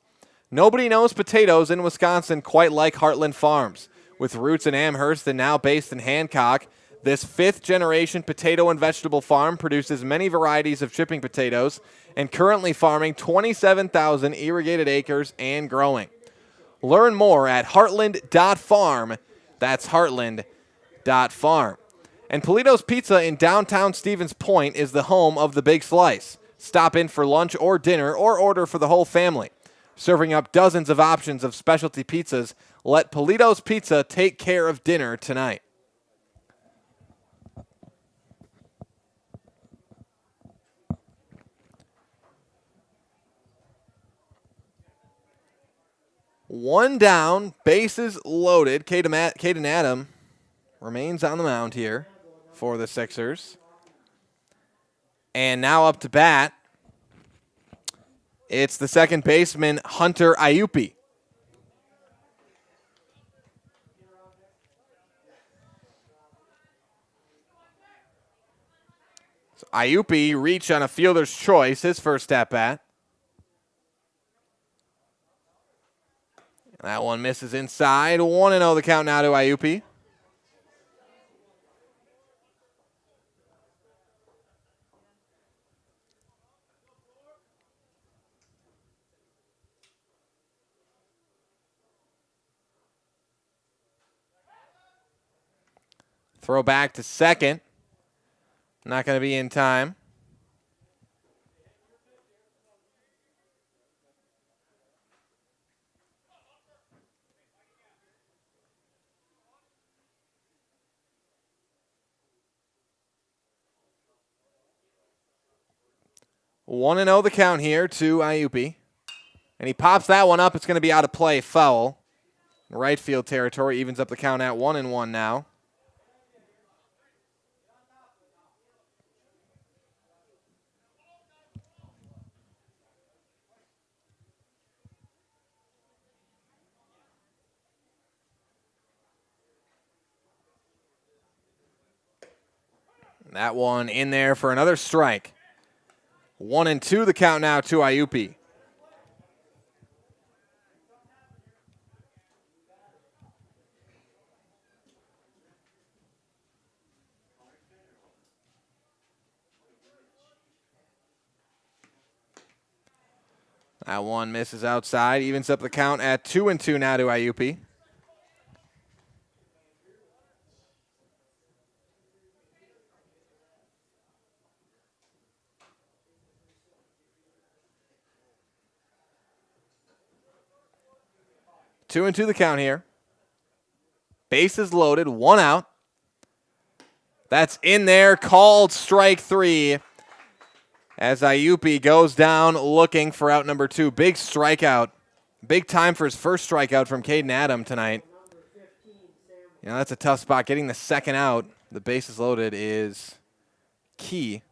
Nobody knows potatoes in Wisconsin quite like Heartland Farms. With roots in Amherst and now based in Hancock, this 5th-generation potato and vegetable farm produces many varieties of shipping potatoes and currently farming 27,000 irrigated acres and growing. Learn more at heartland.farm. That's heartland.farm. And Polito's Pizza in downtown Stevens Point is the home of the Big Slice. Stop in for lunch or dinner or order for the whole family. Serving up dozens of options of specialty pizzas, let Polito's Pizza take care of dinner tonight. One down, bases loaded. Caden Adam remains on the mound here for the Sixers. And now up to bat, it's the second baseman, Hunter Iupi. So Iupi reached on a fielder's choice, his first at-bat. That one misses inside. 1-0 the count now to Iupi. Throw back to second. Not going to be in time. 1-0 the count here to Iupi. And he pops that one up. It's going to be out of play, foul. Right field territory evens up the count at 1-1 now. That one in there for another strike. 1-2 the count now to Iupi. That one misses outside, evens up the count at 2-2 now to Iupi. Two and two the count here. Bases loaded, 1 out. That's in there, called strike 3. As Iupi goes down looking for out number 2. Big strikeout. Big time for his first strikeout from Caden Adam tonight. You know, that's a tough spot. Getting the second out, the bases loaded, is key.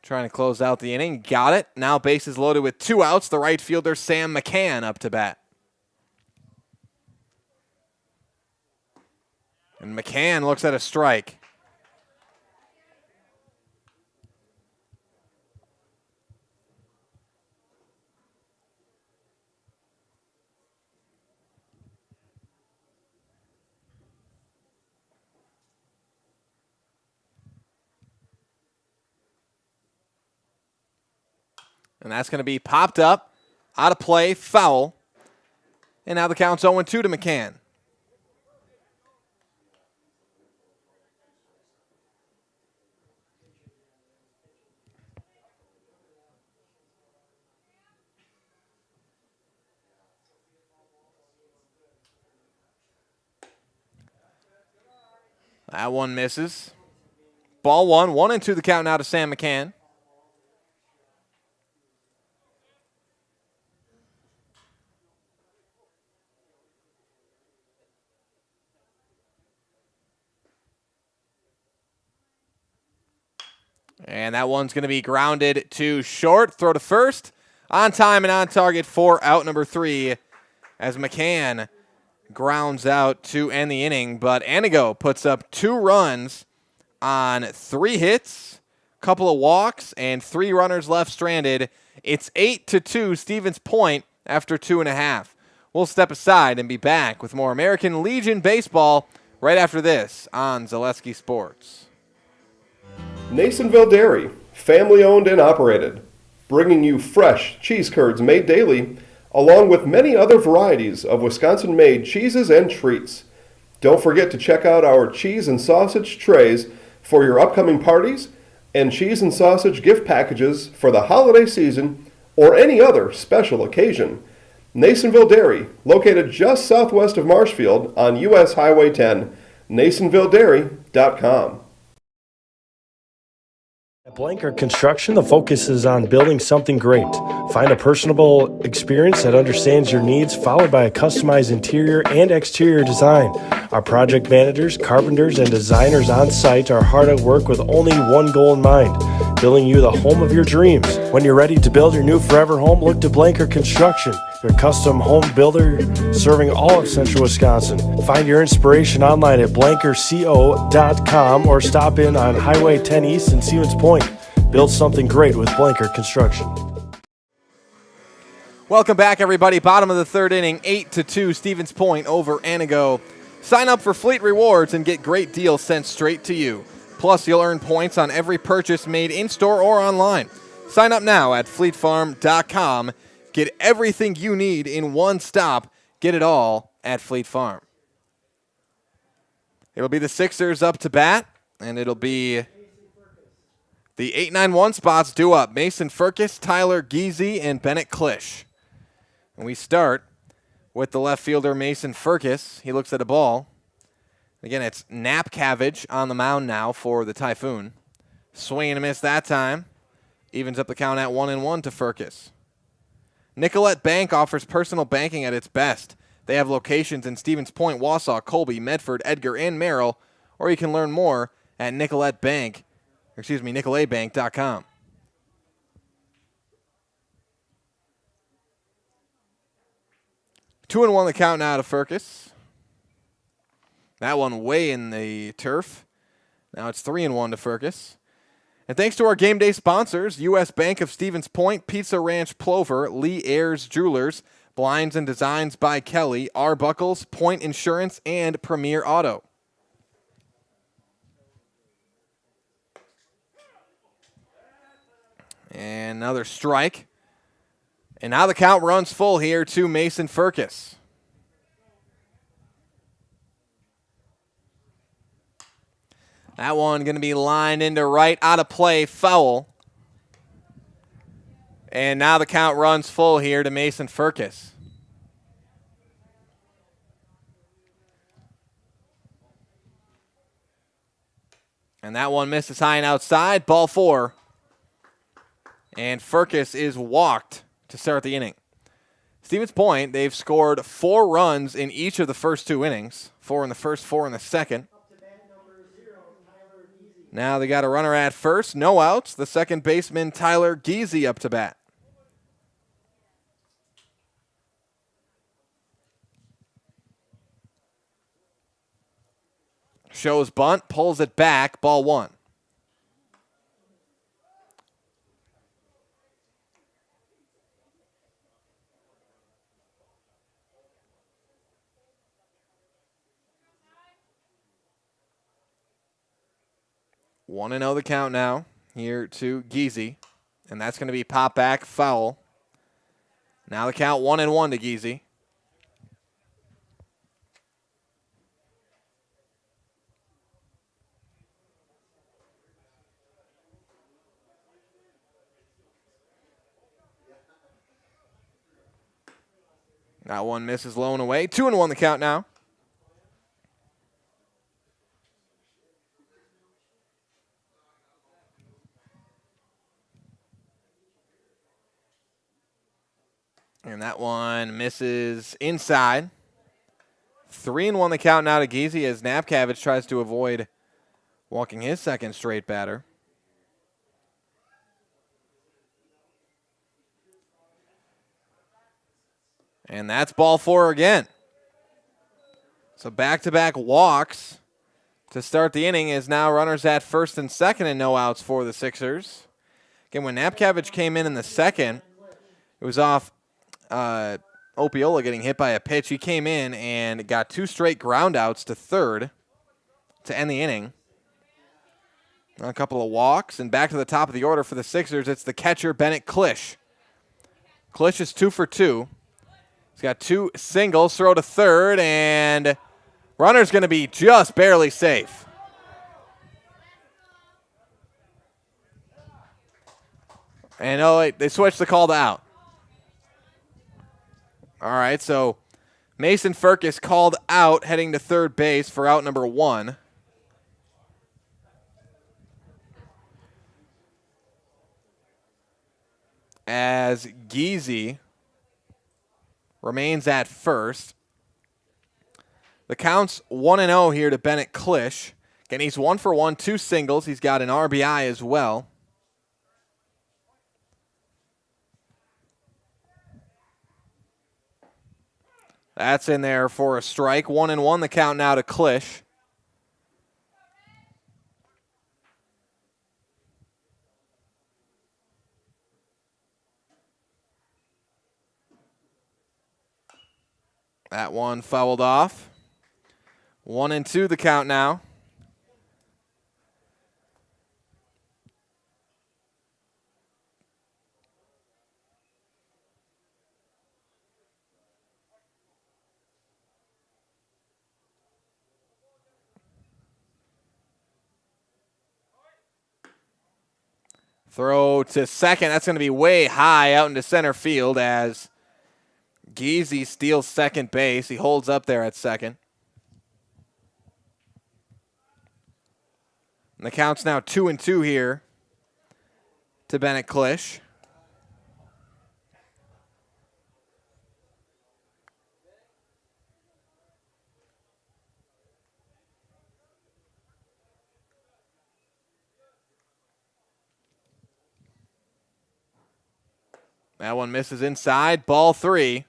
Trying to close out the inning. Got it. Now bases loaded with 2 outs. The right fielder, Sam McCann, up to bat. And McCann looks at a strike. And that's going to be popped up, out of play, foul. And now the count's 0-2 to McCann. That one misses. Ball 1, 1-2 the count now to Sam McCann. And that one's going to be grounded to short. Throw to first. On time and on target for out number 3 as McCann grounds out to end the inning. But Antigo puts up 2 runs on 3 hits, couple of walks, and 3 runners left stranded. It's 8-2 Stevens Point after 2.5. We'll step aside and be back with more American Legion baseball right after this on Zaleski Sports. Nasonville Dairy, family owned and operated, bringing you fresh cheese curds made daily, along with many other varieties of Wisconsin-made cheeses and treats. Don't forget to check out our cheese and sausage trays for your upcoming parties and cheese and sausage gift packages for the holiday season or any other special occasion. Nasonville Dairy, located just southwest of Marshfield on US Highway 10, NasonvilleDairy.com. At Blanker Construction, the focus is on building something great. Find a personable experience that understands your needs, followed by a customized interior and exterior design. Our project managers, carpenters, and designers on site are hard at work with only one goal in mind: building you the home of your dreams. When you're ready to build your new forever home, look to Blanker Construction, your custom home builder serving all of central Wisconsin. Find your inspiration online at blankerco.com or stop in on Highway 10 East in Stevens Point. Build something great with Blanker Construction. Welcome back, everybody. Bottom of the 3rd inning, 8-2 Stevens Point over Antigo. Sign up for Fleet Rewards and get great deals sent straight to you. Plus, you'll earn points on every purchase made in-store or online. Sign up now at fleetfarm.com. Get everything you need in one stop. Get it all at Fleet Farm. It'll be the Sixers up to bat, and it'll be the 8-9-1 spots due up. Mason Furcus, Tyler Geezy, and Bennett Klisch. And we start with the left fielder, Mason Furcus. He looks at a ball. Again, it's Nap Cabbage on the mound now for the Typhoon. Swing and a miss that time. Evens up the count at 1-1 to Firkus. Nicolette Bank offers personal banking at its best. They have locations in Stevens Point, Wausau, Colby, Medford, Edgar, and Merrill, or you can learn more at nicolettebank.com. 2-1 the count now to Firkus. That one way in the turf. Now it's 3-1 to Firkus. And thanks to our game day sponsors, U.S. Bank of Stevens Point, Pizza Ranch Plover, Lee Ayers Jewelers, Blinds and Designs by Kelly, Arbuckles, Point Insurance, and Premier Auto. And another strike. And now the count runs full here to Mason Firkus. That one going to be lined into right, out of play, foul. And now the count runs full here to Mason Firkus. And that one misses high and outside, ball 4. And Firkus is walked to start the inning. Stevens Point, they've scored 4 runs in each of the first 2 innings. 4 in the first, 4 in the second. Now they got a runner at first, no outs. The second baseman, Tyler Giese, up to bat. Shows bunt, pulls it back, ball 1. One and 0 the count now here to Giese, and that's going to be pop back foul. Now the count 1-1 to Giese. That one misses low and away. 2-1 the count now. And that one misses inside. 3-1 the count now to Giese as Napkavich tries to avoid walking his second straight batter. And that's ball 4 again. So back-to-back walks to start the inning is now runners at first and second and no outs for the Sixers. Again, when Napkavich came in the second, it was off Opiola getting hit by a pitch. He came in and got 2 straight ground outs to third to end the inning. A couple of walks, and back to the top of the order for the Sixers, it's the catcher, Bennett Klisch. Klisch is 2 for 2. He's got 2 singles, throw to third, and runner's going to be just barely safe. And they switched the call to out. All right, so Mason Firkus called out heading to third base for out number 1. As Giese remains at first. The count's 1-0 here to Bennett Klisch. Again, he's 1 for 1, 2 singles. He's got an RBI as well. That's in there for a strike. 1-1 the count now to Klisch. That one fouled off. 1-2 the count now. Throw to second. That's going to be way high out into center field as Giese steals second base. He holds up there at second. And the count's now 2-2 here to Bennett Klisch. That one misses inside. Ball 3.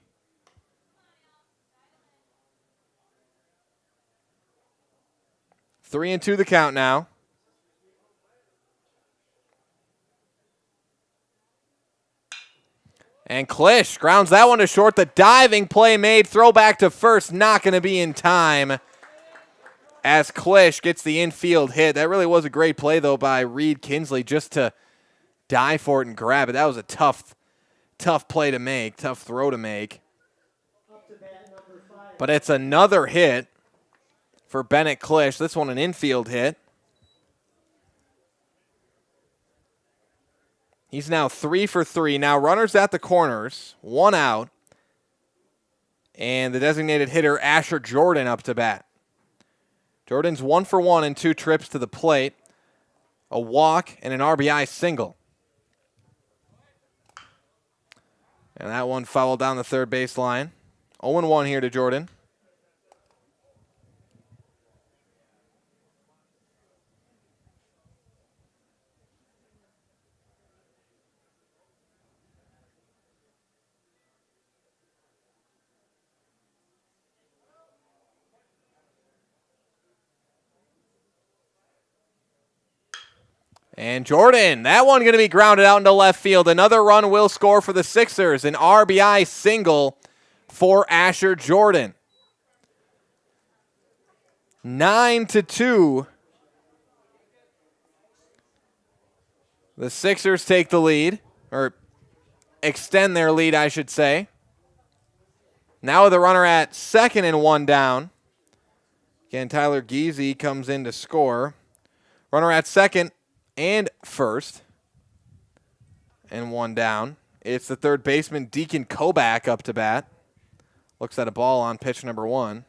Three and 2 the count now. And Klisch grounds that one to short. The diving play made. Throw back to first. Not going to be in time as Klisch gets the infield hit. That really was a great play, though, by Reed Kinsley just to dive for it and grab it. That was a tough play to make, tough throw to make. But it's another hit for Bennett Klisch. This one an infield hit. He's now 3 for 3. Now runners at the corners, 1 out. And the designated hitter, Asher Jordan, up to bat. Jordan's 1 for 1 in 2 trips to the plate. A walk and an RBI single. And that one fouled down the third baseline. 0-1 here to Jordan. And Jordan, that one going to be grounded out into left field. Another run will score for the Sixers. An RBI single for Asher Jordan. 9-2. The Sixers take the lead, or extend their lead, I should say. Now with a runner at second and 1 down. Again, Tyler Giese comes in to score. Runner at second and first, and 1 down. It's the third baseman, Deacon Kobach, up to bat. Looks at a ball on pitch number 1.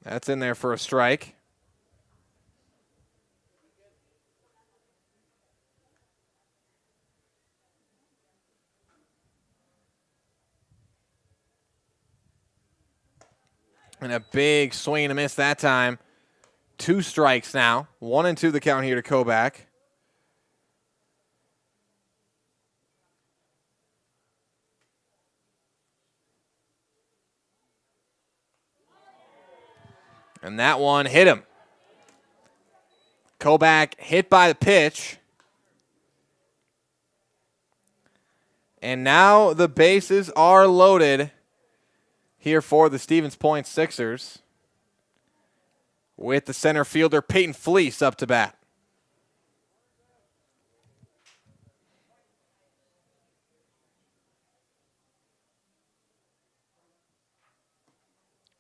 That's in there for a strike. And a big swing and a miss that time. 2 strikes now. 1-2 the count here to Kobach. And that one hit him. Kobach hit by the pitch. And now the bases are loaded here for the Stevens Point Sixers, with the center fielder Peyton Fleece up to bat.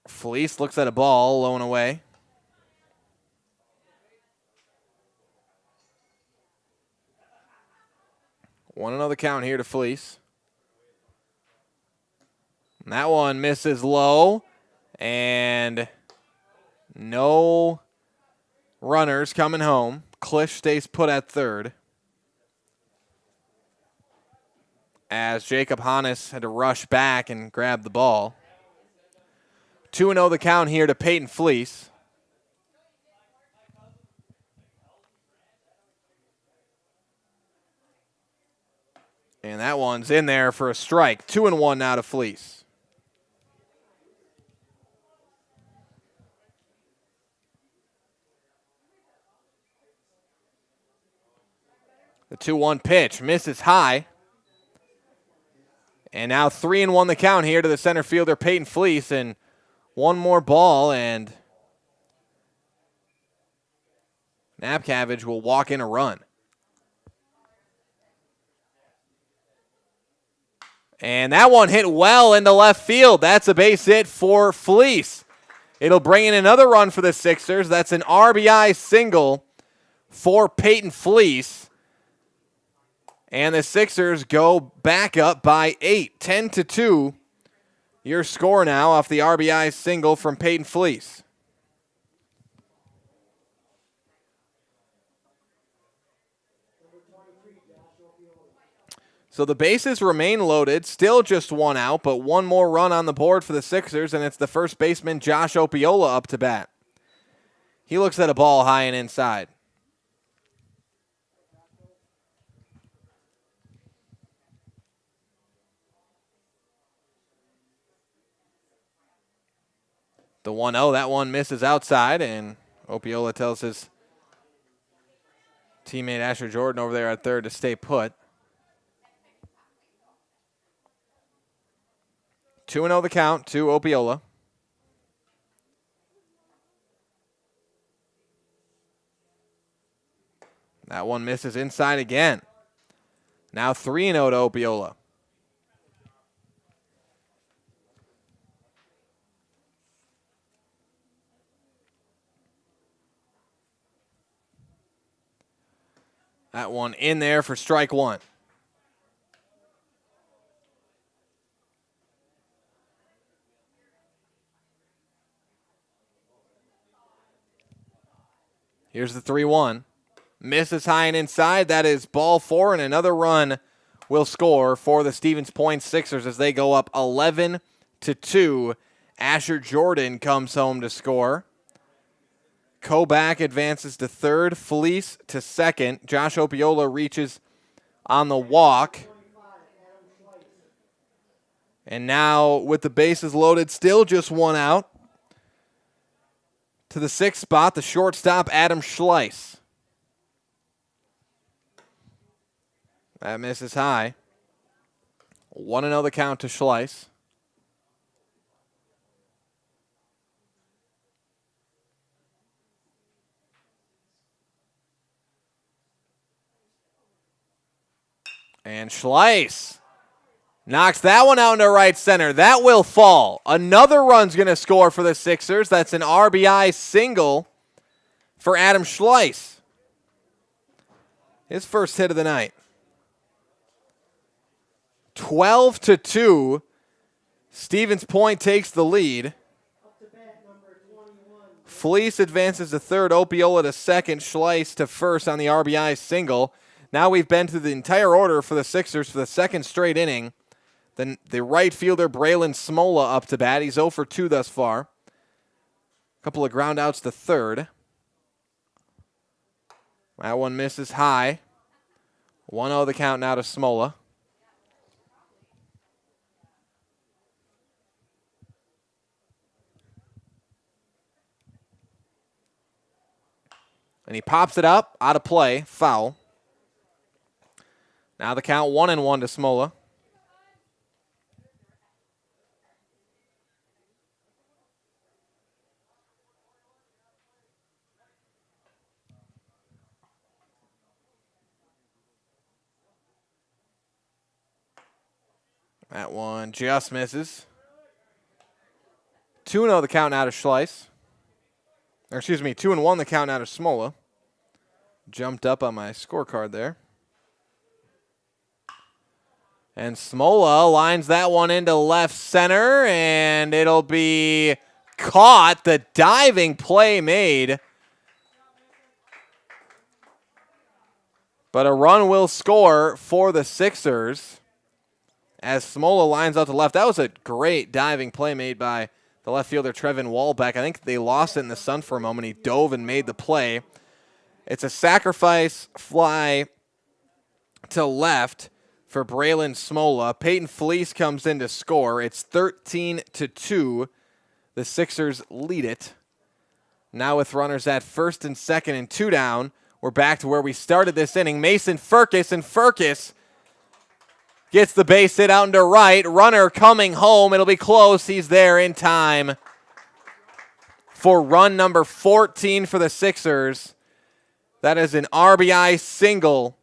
Fleece looks at a ball, low and away. One another count here to Fleece. And that one misses low, and no runners coming home. Klisch stays put at third, as Jacob Hannes had to rush back and grab the ball. 2-0 the count here to Peyton Fleece. And that one's in there for a strike. 2-1 now to Fleece. The 2-1 pitch misses high. And now 3-1 the count here to the center fielder, Peyton Fleece. And one more ball, and Napcavage will walk in a run. And that one hit well into left field. That's a base hit for Fleece. It'll bring in another run for the Sixers. That's an RBI single for Peyton Fleece. And the Sixers go back up by 8, 10-2. Your score now off the RBI single from Peyton Fleece. So the bases remain loaded, still just one out, but one more run on the board for the Sixers, and it's the first baseman, Josh Opiola, up to bat. He looks at a ball high and inside. The 1-0, that one misses outside, and Opiola tells his teammate Asher Jordan over there at third to stay put. 2-0 the count to Opiola. That one misses inside again. Now 3-0 to Opiola. That one in there for strike one. Here's the 3-1. Misses high and inside. That is ball four, and another run will score for the Stevens Point Sixers as they go up 11-2. Asher Jordan comes home to score. Kobach advances to third. Fleece to second. Josh Opiola reaches on the walk. And now with the bases loaded, still just one out. To the sixth spot, the shortstop, Adam Schleiss. That misses high. 1-0 the count to Schleiss. And Schleiss knocks that one out into right center. That will fall. Another run's going to score for the Sixers. That's an RBI single for Adam Schleiss. His first hit of the night. 12-2. Stevens Point takes the lead. Fleece advances to third. Opiola to second. Schleiss to first on the RBI single. Now we've been through the entire order for the Sixers for the second straight inning. Then the right fielder, Braylon Smola, up to bat. He's 0 for 2 thus far. A couple of ground outs to third. That one misses high. 1-0 the count now to Smola. And he pops it up, out of play, foul. Now the count 1-1 to Smola. That one just misses. 2-0 the count now to Schleiss. Or excuse me, 2-1 the count out of Smola. Jumped up on my scorecard there. And Smola lines that one into left center, and it'll be caught. The diving play made. But a run will score for the Sixers as Smola lines out to left. That was a great diving play made by the left fielder, Trevin Walbeck. I think they lost it in the sun for a moment. He dove and made the play. It's a sacrifice fly to left for Braylon Smola. Peyton Fleece comes in to score. It's 13-2. The Sixers lead it. Now with runners at first and second and 2 down, we're back to where we started this inning. Mason Firkus, and Firkus gets the base hit out into right. Runner coming home. It'll be close. He's there in time for run number 14 for the Sixers. That is an RBI single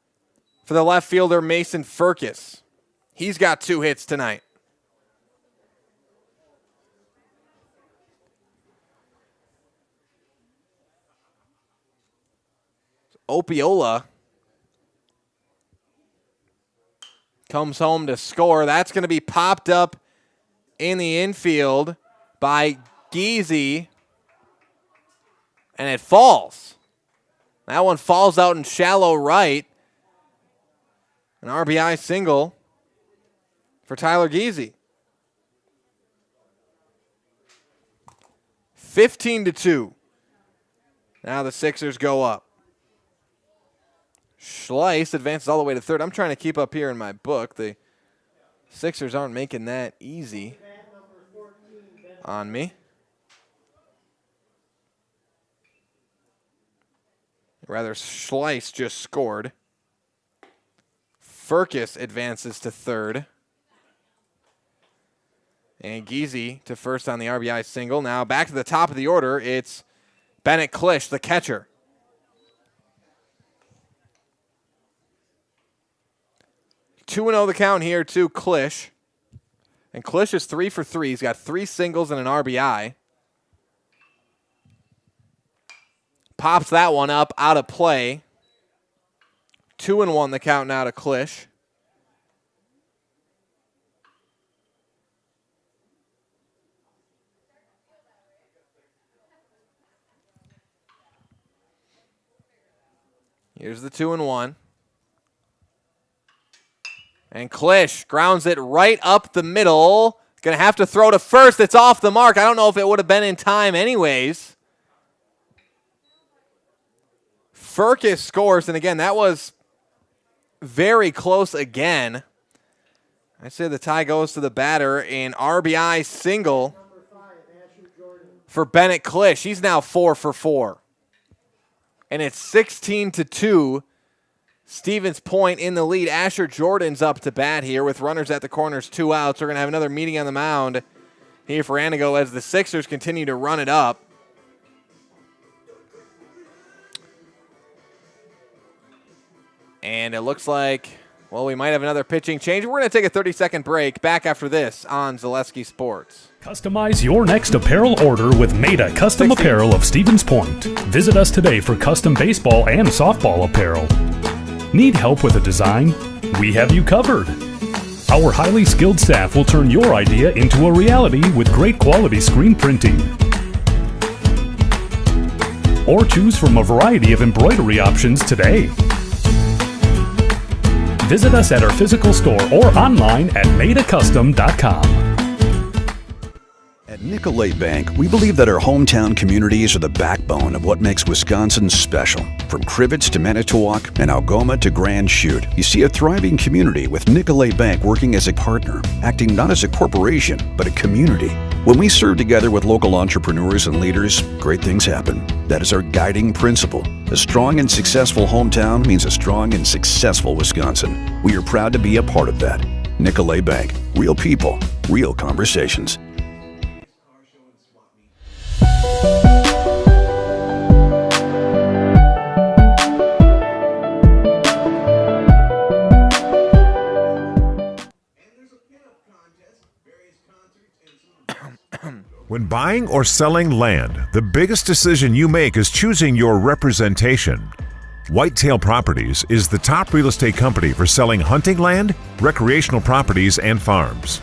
for the left fielder, Mason Firkus. He's got 2 hits tonight. Opiola comes home to score. That's going to be popped up in the infield by Geezy, and it falls. That one falls out in shallow right. An RBI single for Tyler Geezy. 15-2. Now the Sixers go up. Schleiss advances all the way to third. I'm trying to keep up here in my book. The Sixers aren't making that easy on me. Rather, Schleiss just scored. Furcus advances to third. And Geezy to first on the RBI single. Now back to the top of the order. It's Bennett Klisch, the catcher. 2-0 the count here to Klisch. And Klisch is 3 for 3. He's got 3 singles and an RBI. Pops that one up out of play. 2-1 the count now to Klisch. Here's the 2-1. And Klisch grounds it right up the middle. Going to have to throw to first. It's off the mark. I don't know if it would have been in time anyways. Furcus scores, and again, that was very close again. I say the tie goes to the batter. An RBI single for Bennett Klisch. He's now 4 for 4. And it's 16-2. Stevens Point in the lead. Asher Jordan's up to bat here with runners at the corners, 2 outs. We're going to have another meeting on the mound here for Antigo as the Sixers continue to run it up. And it looks like, well, we might have another pitching change. We're going to take a 30-second break. Back after this on Zaleski Sports. Customize your next apparel order with Maida Custom Apparel of Stevens Point. Visit us today for custom baseball and softball apparel. Need help with a design? We have you covered. Our highly skilled staff will turn your idea into a reality with great quality screen printing. Or choose from a variety of embroidery options today. Visit us at our physical store or online at maidacustom.com. At Nicolet Bank, we believe that our hometown communities are the backbone of what makes Wisconsin special. From Crivets to Manitowoc and Algoma to Grand Chute, you see a thriving community with Nicolet Bank working as a partner, acting not as a corporation, but a community. When we serve together with local entrepreneurs and leaders, great things happen. That is our guiding principle. A strong and successful hometown means a strong and successful Wisconsin. We are proud to be a part of that. Nicolet Bank. Real people, real conversations. When buying or selling land, the biggest decision you make is choosing your representation. Whitetail Properties is the top real estate company for selling hunting land, recreational properties, and farms.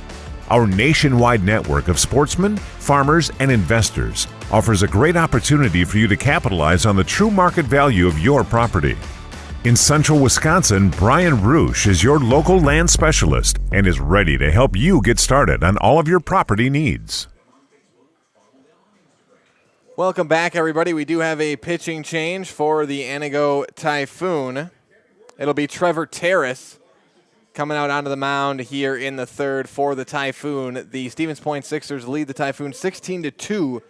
Our nationwide network of sportsmen, farmers, and investors offers a great opportunity for you to capitalize on the true market value of your property. In central Wisconsin, Brian Roosh is your local land specialist and is ready to help you get started on all of your property needs. Welcome back, everybody. We do have a pitching change for the Antigo Typhoon. It'll be Trevor Terrace coming out onto the mound here in the third for the Typhoon. The Stevens Point Sixers lead the Typhoon 16-2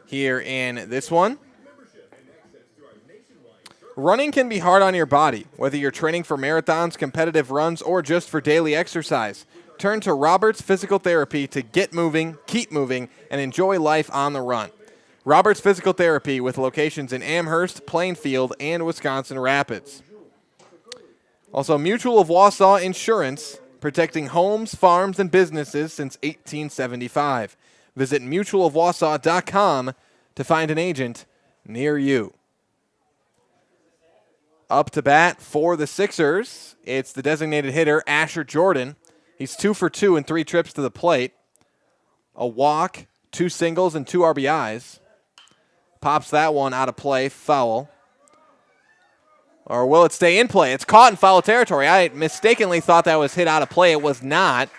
here in this one. Running can be hard on your body, whether you're training for marathons, competitive runs, or just for daily exercise. Turn to Roberts Physical Therapy to get moving, keep moving, and enjoy life on the run. Roberts Physical Therapy with locations in Amherst, Plainfield, and Wisconsin Rapids. Also, Mutual of Wausau Insurance, protecting homes, farms, and businesses since 1875. Visit mutualofwausau.com to find an agent near you. Up to bat for the Sixers, it's the designated hitter, Asher Jordan. He's 2 for 2 in 3 trips to the plate. A walk, 2 singles, and 2 RBIs. Pops that one out of play, foul. Or will it stay in play? It's caught in foul territory. I mistakenly thought that was hit out of play. It was not.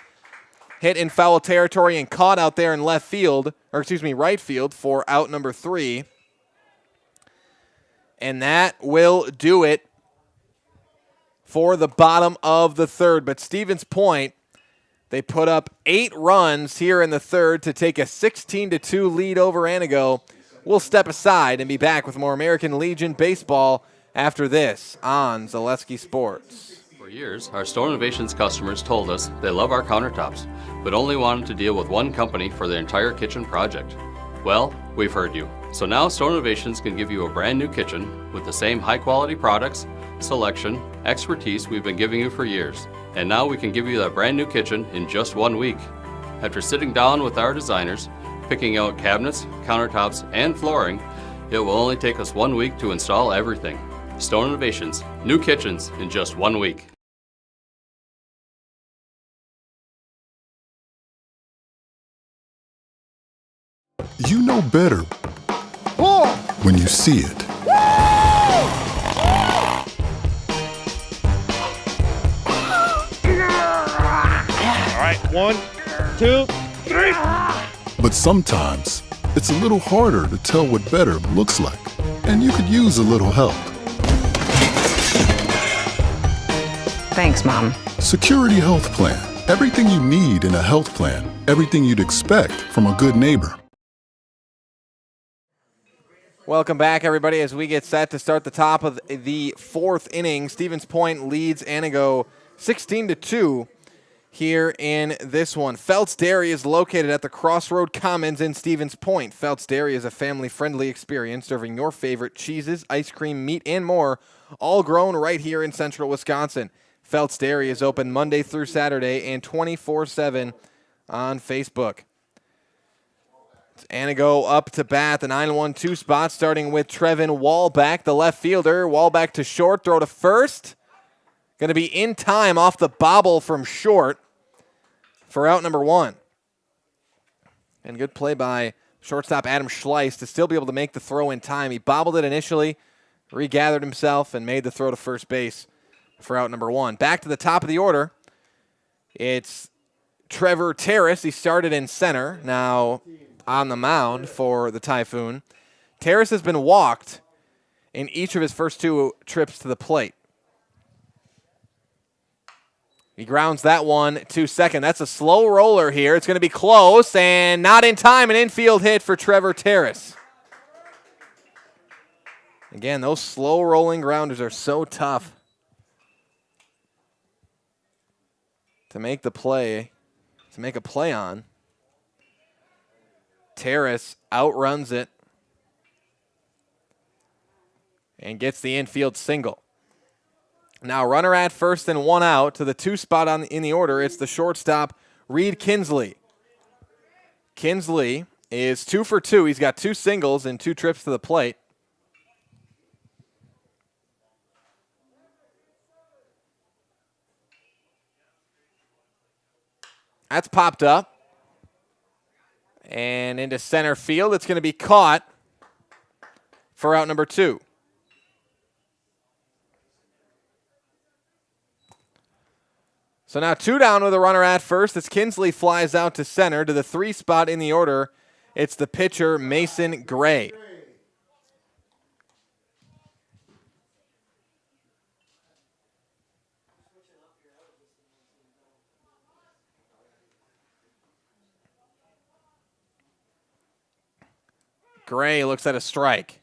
Hit in foul territory and caught out there in left field, or excuse me, right field for out number 3. And that will do it for the bottom of the third. But Stevens Point, they put up 8 runs here in the third to take a 16-2 lead over Antigo. We'll step aside and be back with more American Legion baseball after this on Zaleski Sports. For years, our Store Innovations customers told us they love our countertops, but only wanted to deal with one company for their entire kitchen project. Well, we've heard you. So now Store Innovations can give you a brand new kitchen with the same high quality products, selection, expertise we've been giving you for years. And now we can give you that brand new kitchen in just 1 week. After sitting down with our designers, picking out cabinets, countertops, and flooring, it will only take us 1 week to install everything. Store Innovations, new kitchens in just 1 week. You know better when you see it. All right, 1, 2, 3. But sometimes it's a little harder to tell what better looks like, and you could use a little help. Thanks, Mom. Security Health Plan. Everything you need in a health plan. Everything you'd expect from a good neighbor. Welcome back, everybody, as we get set to start the top of the 4th inning. Stevens Point leads Antigo 16-2 here in this one. Felt's Dairy is located at the Crossroad Commons in Stevens Point. Felt's Dairy is a family-friendly experience serving your favorite cheeses, ice cream, meat, and more, all grown right here in central Wisconsin. Felt's Dairy is open Monday through Saturday and 24/7 on Facebook. Antigo up to bat, the 9-1-2 spot, starting with Trevin Wallback, the left fielder. Wallback to short, throw to first. Going to be in time off the bobble from short for out number 1. And good play by shortstop Adam Schleiss to still be able to make the throw in time. He bobbled it initially, regathered himself, and made the throw to first base for out number 1. Back to the top of the order. It's Trevor Terrace. He started in center. Now on the mound for the Typhoon. Terrace has been walked in each of his first 2 trips to the plate. He grounds that one to second. That's a slow roller here. It's going to be close and not in time. An infield hit for Trevor Terrace. Again, those slow rolling grounders are so tough to make a play on. Terrace outruns it and gets the infield single. Now runner at first and 1 out to the 2 spot in the order. It's the shortstop, Reed Kinsley. Kinsley is 2 for 2. He's got 2 singles and 2 trips to the plate. That's popped up. And into center field, it's going to be caught for out number 2. So now 2 down with a runner at first as Kinsley flies out to center to the 3 spot in the order. It's the pitcher, Mason Gray. Gray looks at a strike.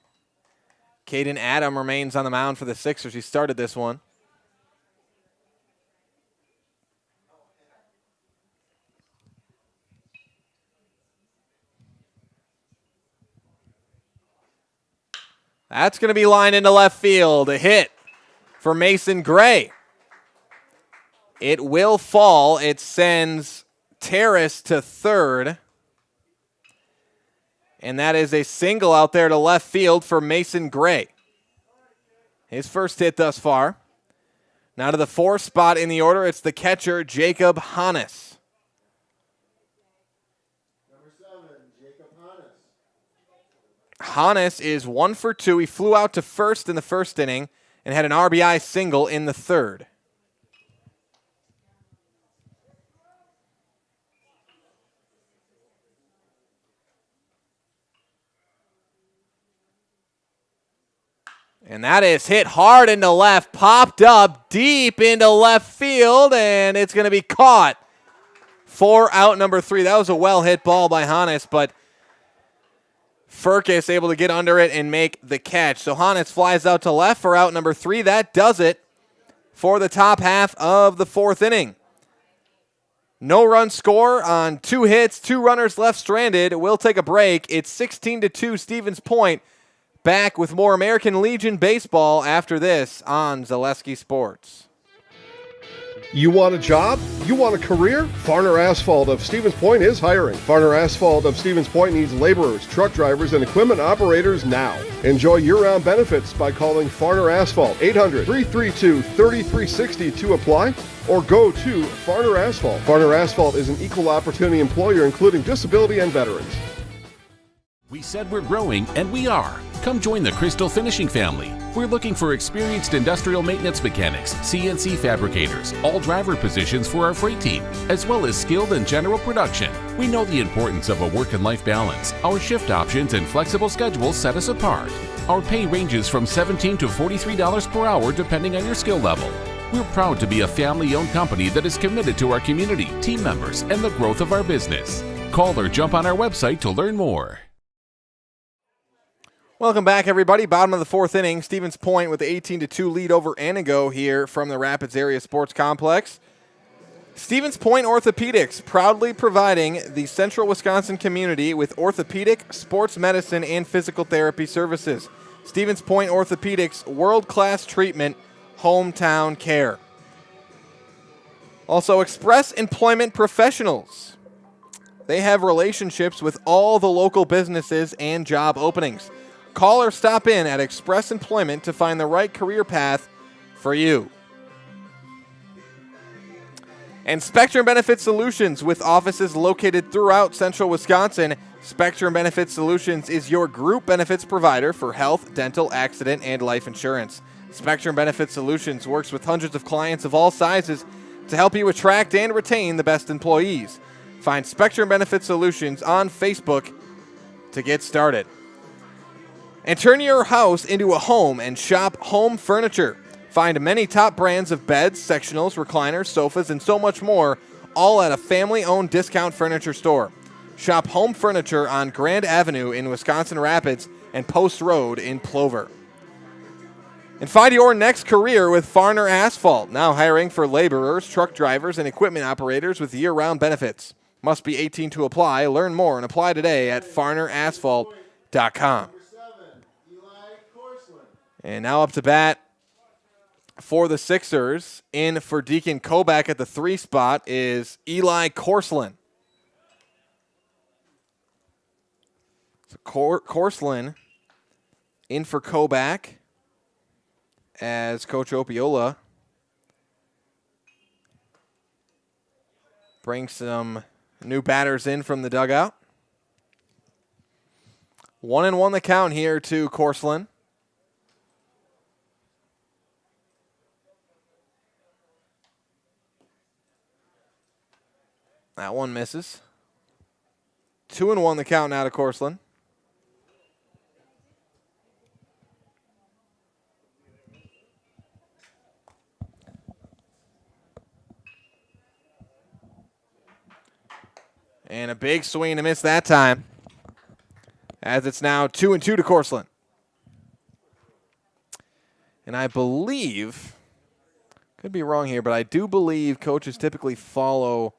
Caden Adam remains on the mound for the Sixers. He started this one. That's going to be lined into left field. A hit for Mason Gray. It will fall. It sends Terrace to third. And that is a single out there to left field for Mason Gray. His first hit thus far. Now to the 4th spot in the order, it's the catcher, Jacob Hannes. Number 7, Jacob Hannes. Hannes is 1 for 2. He flew out to first in the first inning and had an RBI single in the third. And that is hit hard into left, popped up deep into left field, and it's going to be caught for out number 3. That was a well-hit ball by Hannes, but Firkus able to get under it and make the catch. So Hannes flies out to left for out number 3. That does it for the top half of the 4th inning. No run score on 2 hits, 2 runners left stranded. We'll take a break. It's 16-2 Stevens Point. Back with more American Legion baseball after this on Zaleski Sports. You want a job? You want a career? Farner Asphalt of Stevens Point is hiring. Farner Asphalt of Stevens Point needs laborers, truck drivers, and equipment operators now. Enjoy year-round benefits by calling Farner Asphalt 800-332-3360 to apply, or go to Farner Asphalt. Farner Asphalt is an equal opportunity employer including disability and veterans. We said we're growing, and we are. Come join the Crystal Finishing family. We're looking for experienced industrial maintenance mechanics, CNC fabricators, all driver positions for our freight team, as well as skilled and general production. We know the importance of a work and life balance. Our shift options and flexible schedules set us apart. Our pay ranges from $17 to $43 per hour depending on your skill level. We're proud to be a family-owned company that is committed to our community, team members, and the growth of our business. Call or jump on our website to learn more. Welcome back, everybody. Bottom of the 4th inning. Stevens Point with the 18-2 lead over Antigo here from the Rapids Area Sports Complex. Stevens Point Orthopedics, proudly providing the central Wisconsin community with orthopedic, sports medicine, and physical therapy services. Stevens Point Orthopedics, world-class treatment, hometown care. Also, Express Employment Professionals. They have relationships with all the local businesses and job openings. Call or stop in at Express Employment to find the right career path for you. And Spectrum Benefit Solutions, with offices located throughout central Wisconsin. Spectrum Benefit Solutions is your group benefits provider for health, dental, accident, and life insurance. Spectrum Benefit Solutions works with hundreds of clients of all sizes to help you attract and retain the best employees. Find Spectrum Benefit Solutions on Facebook to get started. And turn your house into a home and shop Home Furniture. Find many top brands of beds, sectionals, recliners, sofas, and so much more, all at a family-owned discount furniture store. Shop Home Furniture on Grand Avenue in Wisconsin Rapids and Post Road in Plover. And find your next career with Farner Asphalt, now hiring for laborers, truck drivers, and equipment operators with year-round benefits. Must be 18 to apply. Learn more and apply today at farnerasphalt.com. And now up to bat for the Sixers. In for Deacon Koback at the 3 spot is Eli Korslin. So Korslin in for Koback as Coach Opiola brings some new batters in from the dugout. 1-1 the count here to Korslin. That one misses. 2-1 the count now to Korslin. And a big swing to miss that time, as it's now 2-2 to Korslin. And I believe, could be wrong here, but I do believe coaches typically follow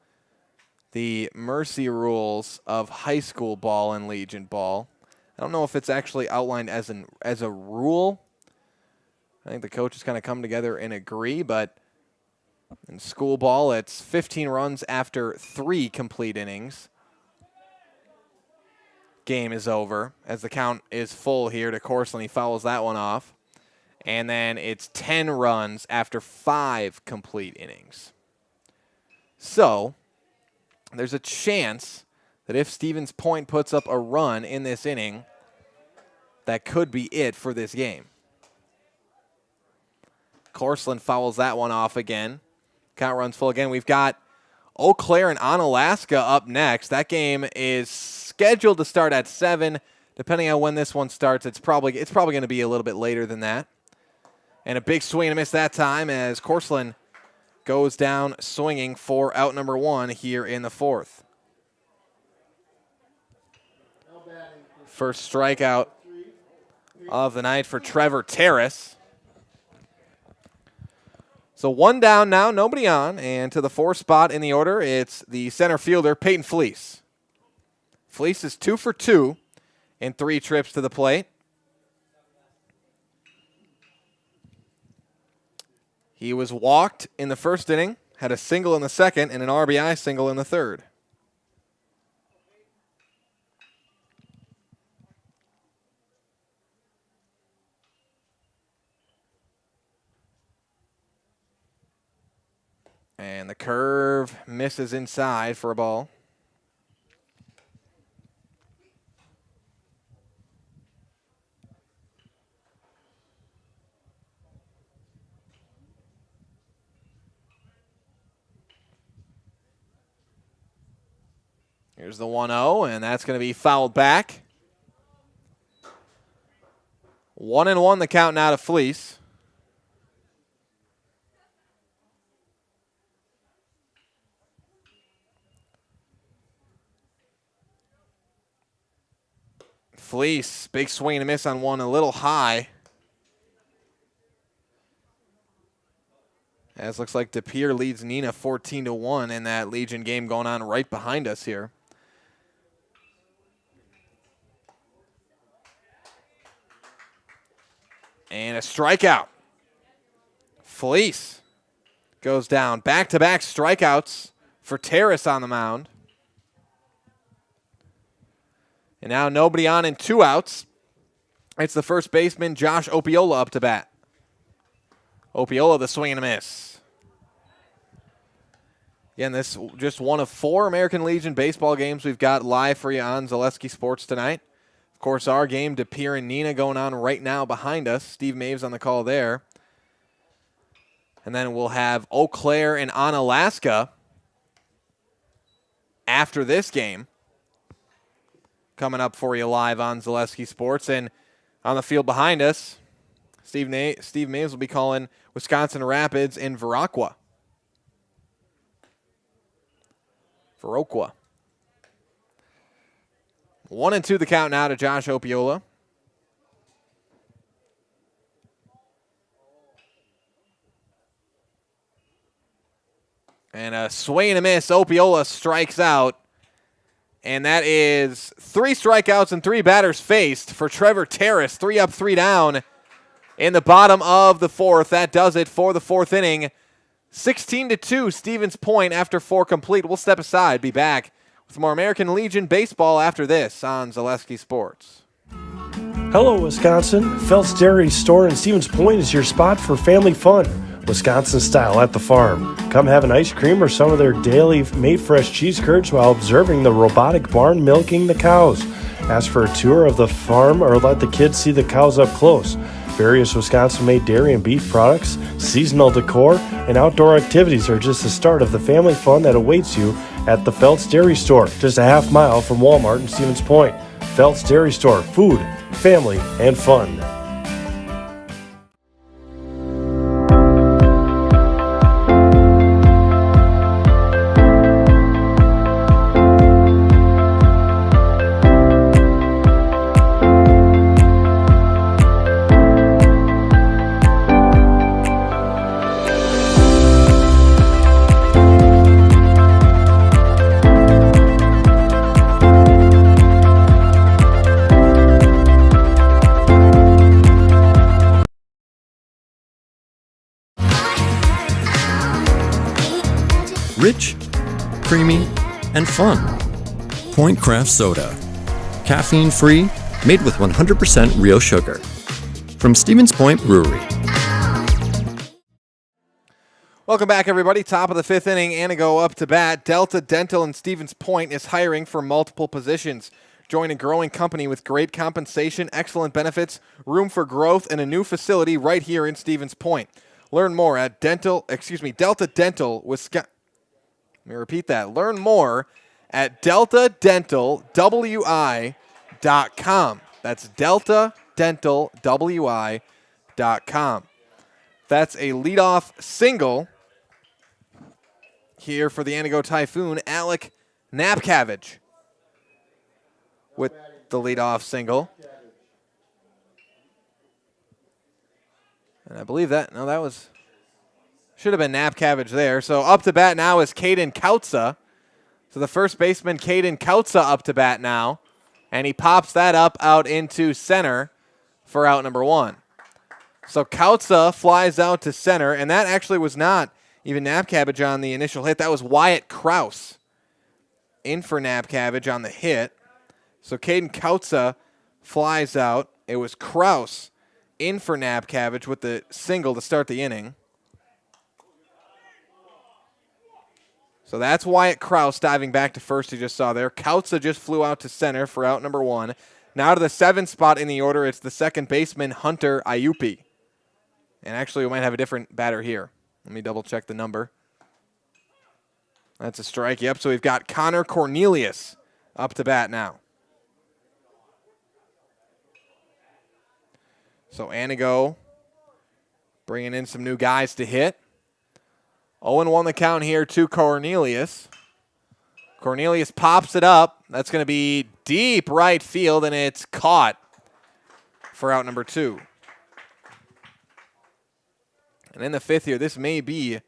the mercy rules of high school ball and Legion ball. I don't know if it's actually outlined as a rule. I think the coaches kind of come together and agree, but in school ball, it's 15 runs after 3 complete innings. Game is over as the count is full here to Korslin. He fouls that one off. And then it's 10 runs after 5 complete innings. So there's a chance that if Stevens Point puts up a run in this inning, that could be it for this game. Corseland fouls that one off again. Count runs full again. We've got Eau Claire and Onalaska up next. That game is scheduled to start at 7. Depending on when this one starts, it's probably going to be a little bit later than that. And a big swing and a miss that time as Corseland goes down swinging for out number 1 here in the 4th. First strikeout of the night for Trevor Terrace. So 1 down now, nobody on. And to the 4th spot in the order, it's the center fielder, Peyton Fleece. Fleece is 2 for 2 in 3 trips to the plate. He was walked in the first inning, had a single in the second, and an RBI single in the third. And the curve misses inside for a ball. Here's the 1-0, and that's going to be fouled back. 1-1 the count now to Fleece. Fleece, big swing and a miss on one, a little high. As looks like DePere leads Neenah 14-1 in that Legion game going on right behind us here. And a strikeout. Fleece goes down. Back-to-back strikeouts for Terrace on the mound. And now nobody on and 2 outs. It's the first baseman, Josh Opiola, up to bat. Opiola, the swing and a miss. Again, this just one of 4 American Legion baseball games we've got live for you on Zaleski Sports tonight. Of course, our game, DePere and Neenah, going on right now behind us. Steve Maves on the call there. And then we'll have Eau Claire and Onalaska after this game coming up for you live on Zaleski Sports. And on the field behind us, Steve Maves will be calling Wisconsin Rapids in Viroqua. 1-2 the count now to Josh Opiola. And a swing and a miss. Opiola strikes out. And that is 3 strikeouts and 3 batters faced for Trevor Terrace. 3 up, 3 down in the bottom of the 4th. That does it for the 4th inning. 16-2, Stevens Point after 4 complete. We'll step aside, be back with more American Legion baseball after this on Zaleski Sports. Hello, Wisconsin. Felt's Dairy Store in Stevens Point is your spot for family fun, Wisconsin style at the farm. Come have an ice cream or some of their daily made fresh cheese curds while observing the robotic barn milking the cows. Ask for a tour of the farm or let the kids see the cows up close. Various Wisconsin-made dairy and beef products, seasonal decor, and outdoor activities are just the start of the family fun that awaits you at the Felt's Dairy Store, just a half mile from Walmart in Stevens Point. Felt's Dairy Store, food, family, and fun. Rich, creamy, and fun. Point Craft Soda. Caffeine-free, made with 100% real sugar. from Stevens Point Brewery. Welcome back, everybody. Top of the fifth inning, Antigo up to bat. Delta Dental in Stevens Point is hiring for multiple positions. Join a growing company with great compensation, excellent benefits, room for growth, and a new facility right here in Stevens Point. Learn more at Delta Dental, Wisconsin. Let me repeat that. Learn more at deltadentalwi.com. That's deltadentalwi.com. That's a leadoff single here for the Antigo Typhoon. Alec Napcavage with the leadoff single. And I believe that should have been Napcavage there. So up to bat now is Caden Kautza. So the first baseman, Caden Kautza, up to bat now. And he pops that up out into center for out number one. So Kautza flies out to center, and that actually was not even Napcavage on the initial hit. That was Wyatt Krause in for Napcavage on the hit. So Caden Kautza flies out. It was Krause in for Napcavage with the single to start the inning. So that's Wyatt Krause diving back to first, you just saw there. Kautza just flew out to center for out number one. Now to the 7th spot in the order, it's the second baseman, Hunter Ayupi. And actually, we might have a different batter here. Let me double check the number. That's a strike. Yep, so we've got Connor Cornelius up to bat now. So Antigo bringing in some new guys to hit. 0-1 the count here to Cornelius. Cornelius pops it up. That's going to be deep right field, and it's caught for out number two. And in the fifth here, this may be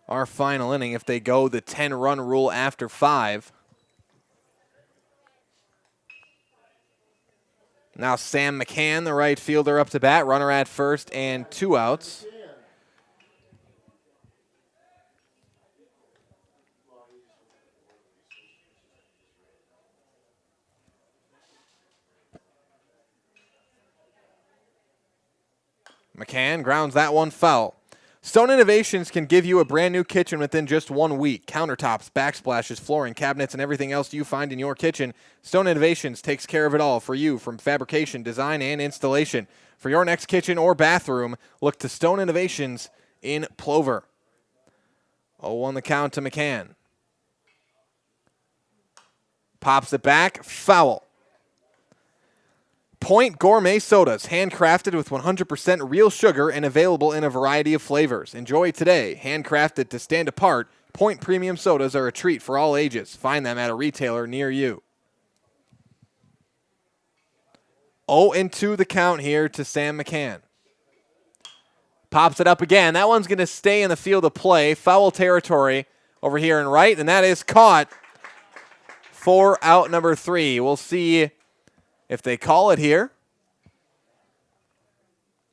our final inning if they go the 10-run rule after 5. Now Sam McCann, the right fielder, up to bat. Runner at first and 2 outs. McCann grounds that one foul. Stone Innovations can give you a brand new kitchen within just 1 week. Countertops, backsplashes, flooring, cabinets, and everything else you find in your kitchen. Stone Innovations takes care of it all for you, from fabrication, design, and installation. For your next kitchen or bathroom, look to Stone Innovations in Plover. 0-1 the count to McCann. Pops it back, foul. Point Gourmet Sodas, handcrafted with 100% real sugar and available in a variety of flavors. Enjoy today. Handcrafted to stand apart, Point Premium Sodas are a treat for all ages. Find them at a retailer near you. 0-2 the count here to Sam McCann. Pops it up again. That one's going to stay in the field of play. Foul territory over here in right, and that is caught for out number 3. We'll see if they call it here.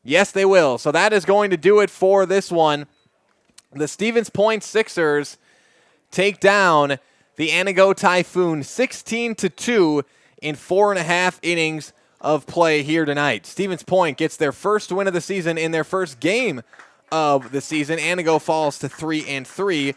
Yes, they will. So that is going to do it for this one. The Stevens Point Sixers take down the Antigo Typhoon 16-2 in 4.5 innings of play here tonight. Stevens Point gets their first win of the season in their first game of the season. Antigo falls to 3-3.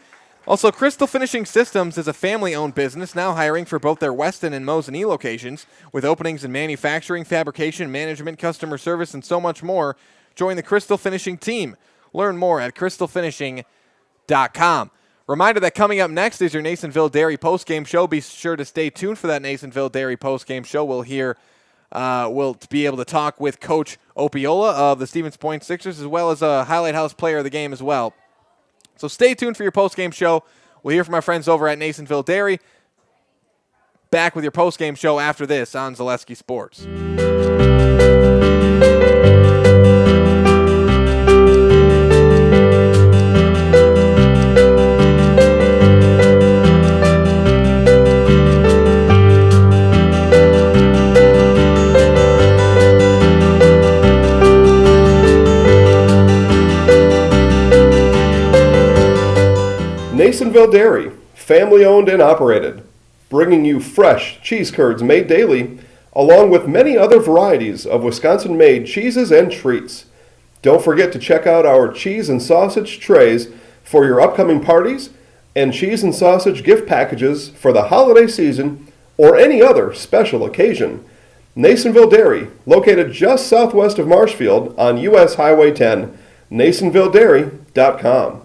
Also, Crystal Finishing Systems is a family-owned business now hiring for both their Weston and Mosinee locations with openings in manufacturing, fabrication, management, customer service, and so much more. Join the Crystal Finishing team. Learn more at crystalfinishing.com. Reminder that coming up next is your Nasonville Dairy postgame show. Be sure to stay tuned for that Nasonville Dairy postgame show. We'll be able to talk with Coach Opiola of the Stevens Point Sixers, as well as a Highlight House player of the game as well. So stay tuned for your post-game show. We'll hear from our friends over at Nasonville Dairy. Back with your post-game show after this on Zaleski Sports. Nasonville Dairy, family owned and operated, bringing you fresh cheese curds made daily, along with many other varieties of Wisconsin-made cheeses and treats. Don't forget to check out our cheese and sausage trays for your upcoming parties and cheese and sausage gift packages for the holiday season or any other special occasion. Nasonville Dairy, located just southwest of Marshfield on U.S. Highway 10, NasonvilleDairy.com.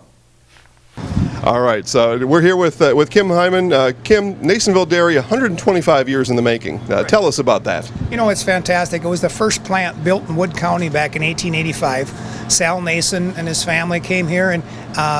All right, so we're here with Kim Hyman. Kim, Nasonville Dairy, 125 years in the making. Tell us about that. You know, it's fantastic. It was the first plant built in Wood County back in 1885. Sal Nason and his family came here, and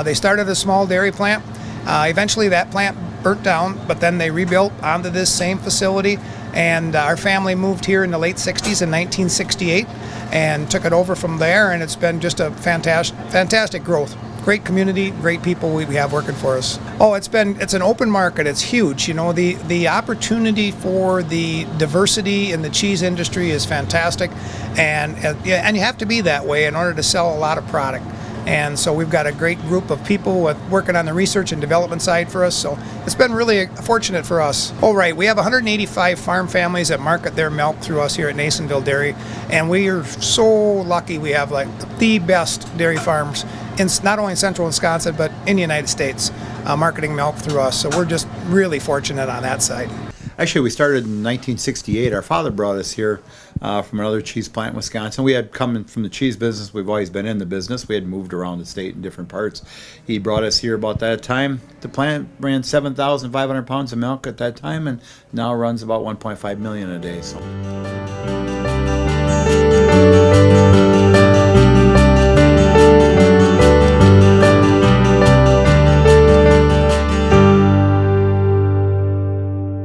they started a small dairy plant. Eventually that plant burnt down, but then they rebuilt onto this same facility, and our family moved here in the late 60s in 1968 and took it over from there, and it's been just a fantastic growth. Great community, great people we have working for us. Oh, it's an open market. It's huge. You know, the opportunity for the diversity in the cheese industry is fantastic, and you have to be that way in order to sell a lot of product. And so we've got a great group of people working on the research and development side for us. So it's been really fortunate for us. Oh, right. We have 185 farm families that market their milk through us here at Nasonville Dairy. And we are so lucky we have like the best dairy farms in not only in central Wisconsin, but in the United States, marketing milk through us. So we're just really fortunate on that side. Actually, we started in 1968. Our father brought us here from another cheese plant in Wisconsin. We had come from the cheese business. We've always been in the business. We had moved around the state in different parts. He brought us here about that time. The plant ran 7,500 pounds of milk at that time, and now runs about 1.5 million a day. So.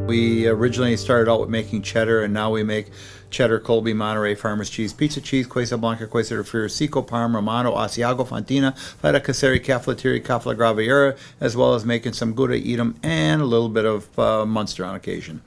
We originally started out with making cheddar, and now we make cheddar, Colby, Monterey, Farmers cheese, pizza cheese, Quesa Blanca, Quesa de Friar, Seco, Parm, Romano, Asiago, Fontina, Feta Caseri, Cafflettieri, Cafla Graviera, as well as making some Gouda Edam and a little bit of Munster on occasion.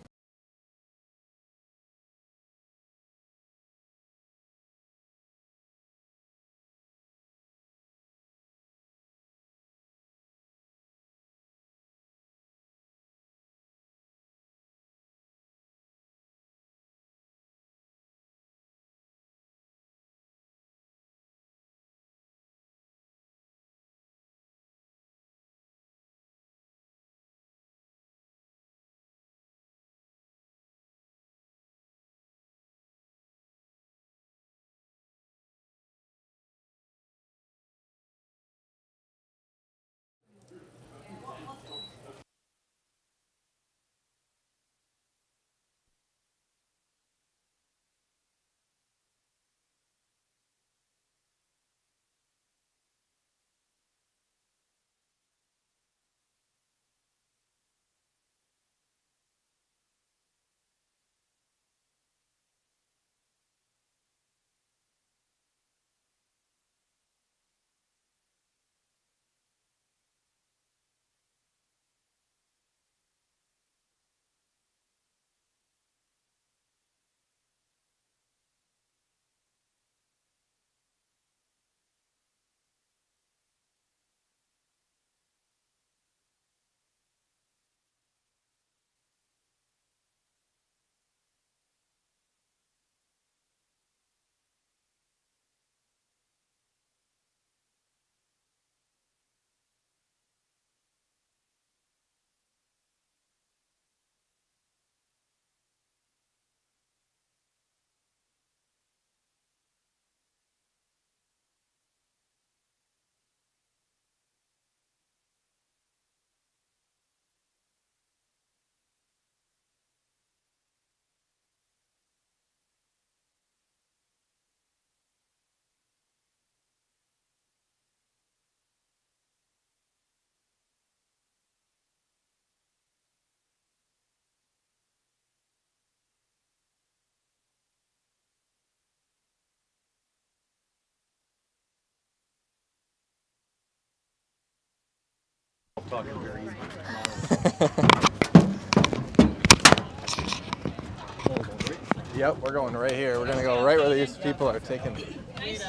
Yep, we're going right here. We're going to go right where these people are taking pictures.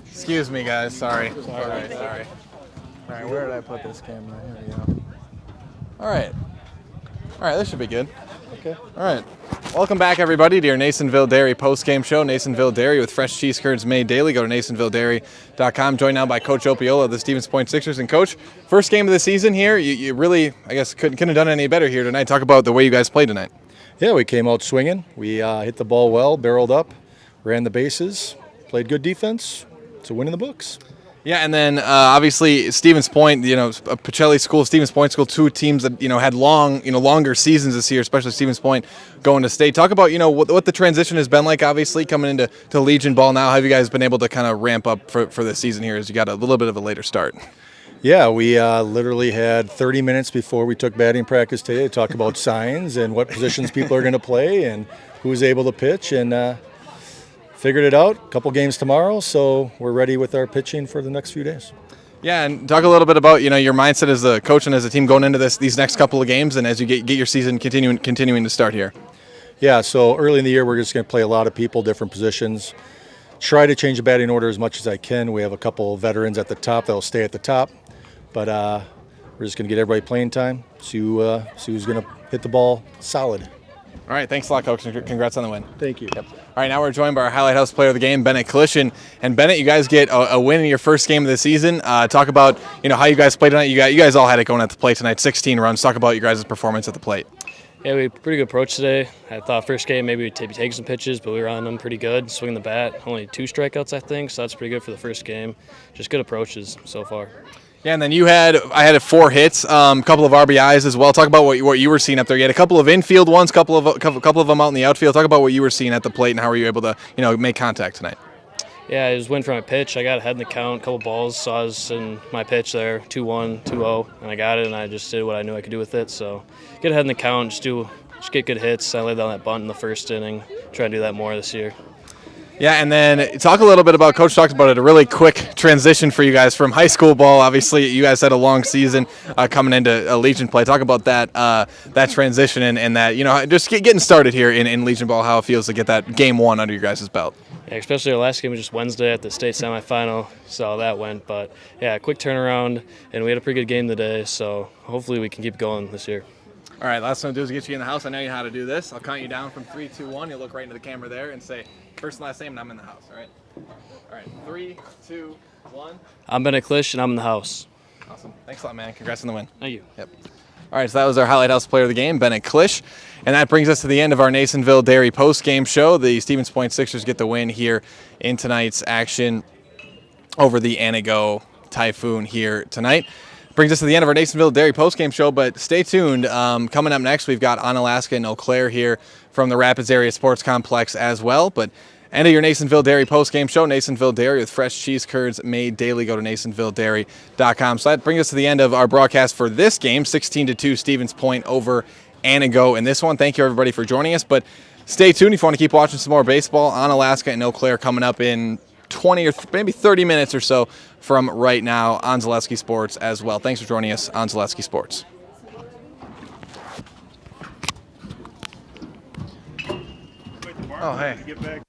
Excuse me, guys. Sorry. All right, where did I put this camera? Here we go. All right, this should be good. Okay. All right. Welcome back, everybody, to your Nasonville Dairy post-game show. Nasonville Dairy with fresh cheese curds made daily. Go to NasonvilleDairy.com. Joined now by Coach Opiola of the Stevens Point Sixers. And, Coach, first game of the season here. You really, I guess, couldn't have done any better here tonight. Talk about the way you guys played tonight. Yeah, we came out swinging. We hit the ball well, barreled up, ran the bases, played good defense. It's a win in the books. Yeah, and then obviously Stevens Point, Pacelli School, Stevens Point School, two teams that had longer seasons this year, especially Stevens Point going to state. Talk about what the transition has been like. Obviously coming into Legion ball now. Have you guys been able to kind of ramp up for this season here as you got a little bit of a later start? Yeah, we literally had 30 minutes before we took batting practice today to talk about signs and what positions people are going to play and who's able to pitch, and figured it out. A couple games tomorrow, so we're ready with our pitching for the next few days. Yeah, and talk a little bit about your mindset as a coach and as a team going into these next couple of games, and as you get your season continuing to start here. Yeah, so early in the year we're just going to play a lot of people, different positions. Try to change the batting order as much as I can. We have a couple of veterans at the top that will stay at the top, but we're just going to get everybody playing time. See who's going to hit the ball solid. All right, thanks a lot, Coach. Congrats on the win. Thank you. Yep. All right, now we're joined by our Highlight House player of the game, Bennett Klisch. And Bennett, you guys get a win in your first game of the season. Talk about how you guys played tonight. You guys all had it going at the plate tonight, 16 runs. Talk about your guys' performance at the plate. Yeah, we had a pretty good approach today. I thought first game maybe we'd take some pitches, but we were on them pretty good, swinging the bat. Only 2 strikeouts, I think, so that's pretty good for the first game. Just good approaches so far. Yeah, and then I had 4 hits, a couple of RBIs as well. Talk about what you were seeing up there. You had a couple of infield ones, couple of them out in the outfield. Talk about what you were seeing at the plate and how were you able to make contact tonight. Yeah, I just went for my pitch. I got ahead in the count, a couple balls, saw us in my pitch there, 2-1, 2-0, and I got it, and I just did what I knew I could do with it. So get ahead in the count, just get good hits. I laid down that bunt in the first inning. Try to do that more this year. Yeah, and then talk a little bit about, Coach talked about it, a really quick transition for you guys from high school ball. Obviously, you guys had a long season coming into Legion play. Talk about that transition and that, just getting started here in Legion ball, how it feels to get that game 1 under your guys' belt. Yeah, especially our last game was just Wednesday at the state semifinal. Saw how that went. But, yeah, quick turnaround, and we had a pretty good game today, so hopefully we can keep going this year. All right, last thing I'll do is get you in the house. I know you how to do this. I'll count you down from 3, 2, 1. You'll look right into the camera there and say first and last name, and I'm in the house, all right? All right, 3, 2, 1. I'm Bennett Klisch, and I'm in the house. Awesome. Thanks a lot, man. Congrats on the win. Thank you. Yep. All right, so that was our Highlight House player of the game, Bennett Klisch. And that brings us to the end of our Nasonville Dairy post-game show. The Stevens Point Sixers get the win here in tonight's action over the Antigo Typhoon here tonight. Brings us to the end of our Nasonville Dairy postgame show, but stay tuned. Coming up next, we've got Onalaska and Eau Claire here from the Rapids Area Sports Complex as well. But end of your Nasonville Dairy postgame show, Nasonville Dairy with fresh cheese curds made daily. Go to NasonvilleDairy.com. So that brings us to the end of our broadcast for this game, 16-2 Stevens Point over Antigo in this one. Thank you, everybody, for joining us. But stay tuned if you want to keep watching some more baseball. Onalaska and Eau Claire coming up in 20 or maybe 30 minutes or so from right now on Zaleski Sports as well. Thanks for joining us on Zaleski Sports. Oh, hey.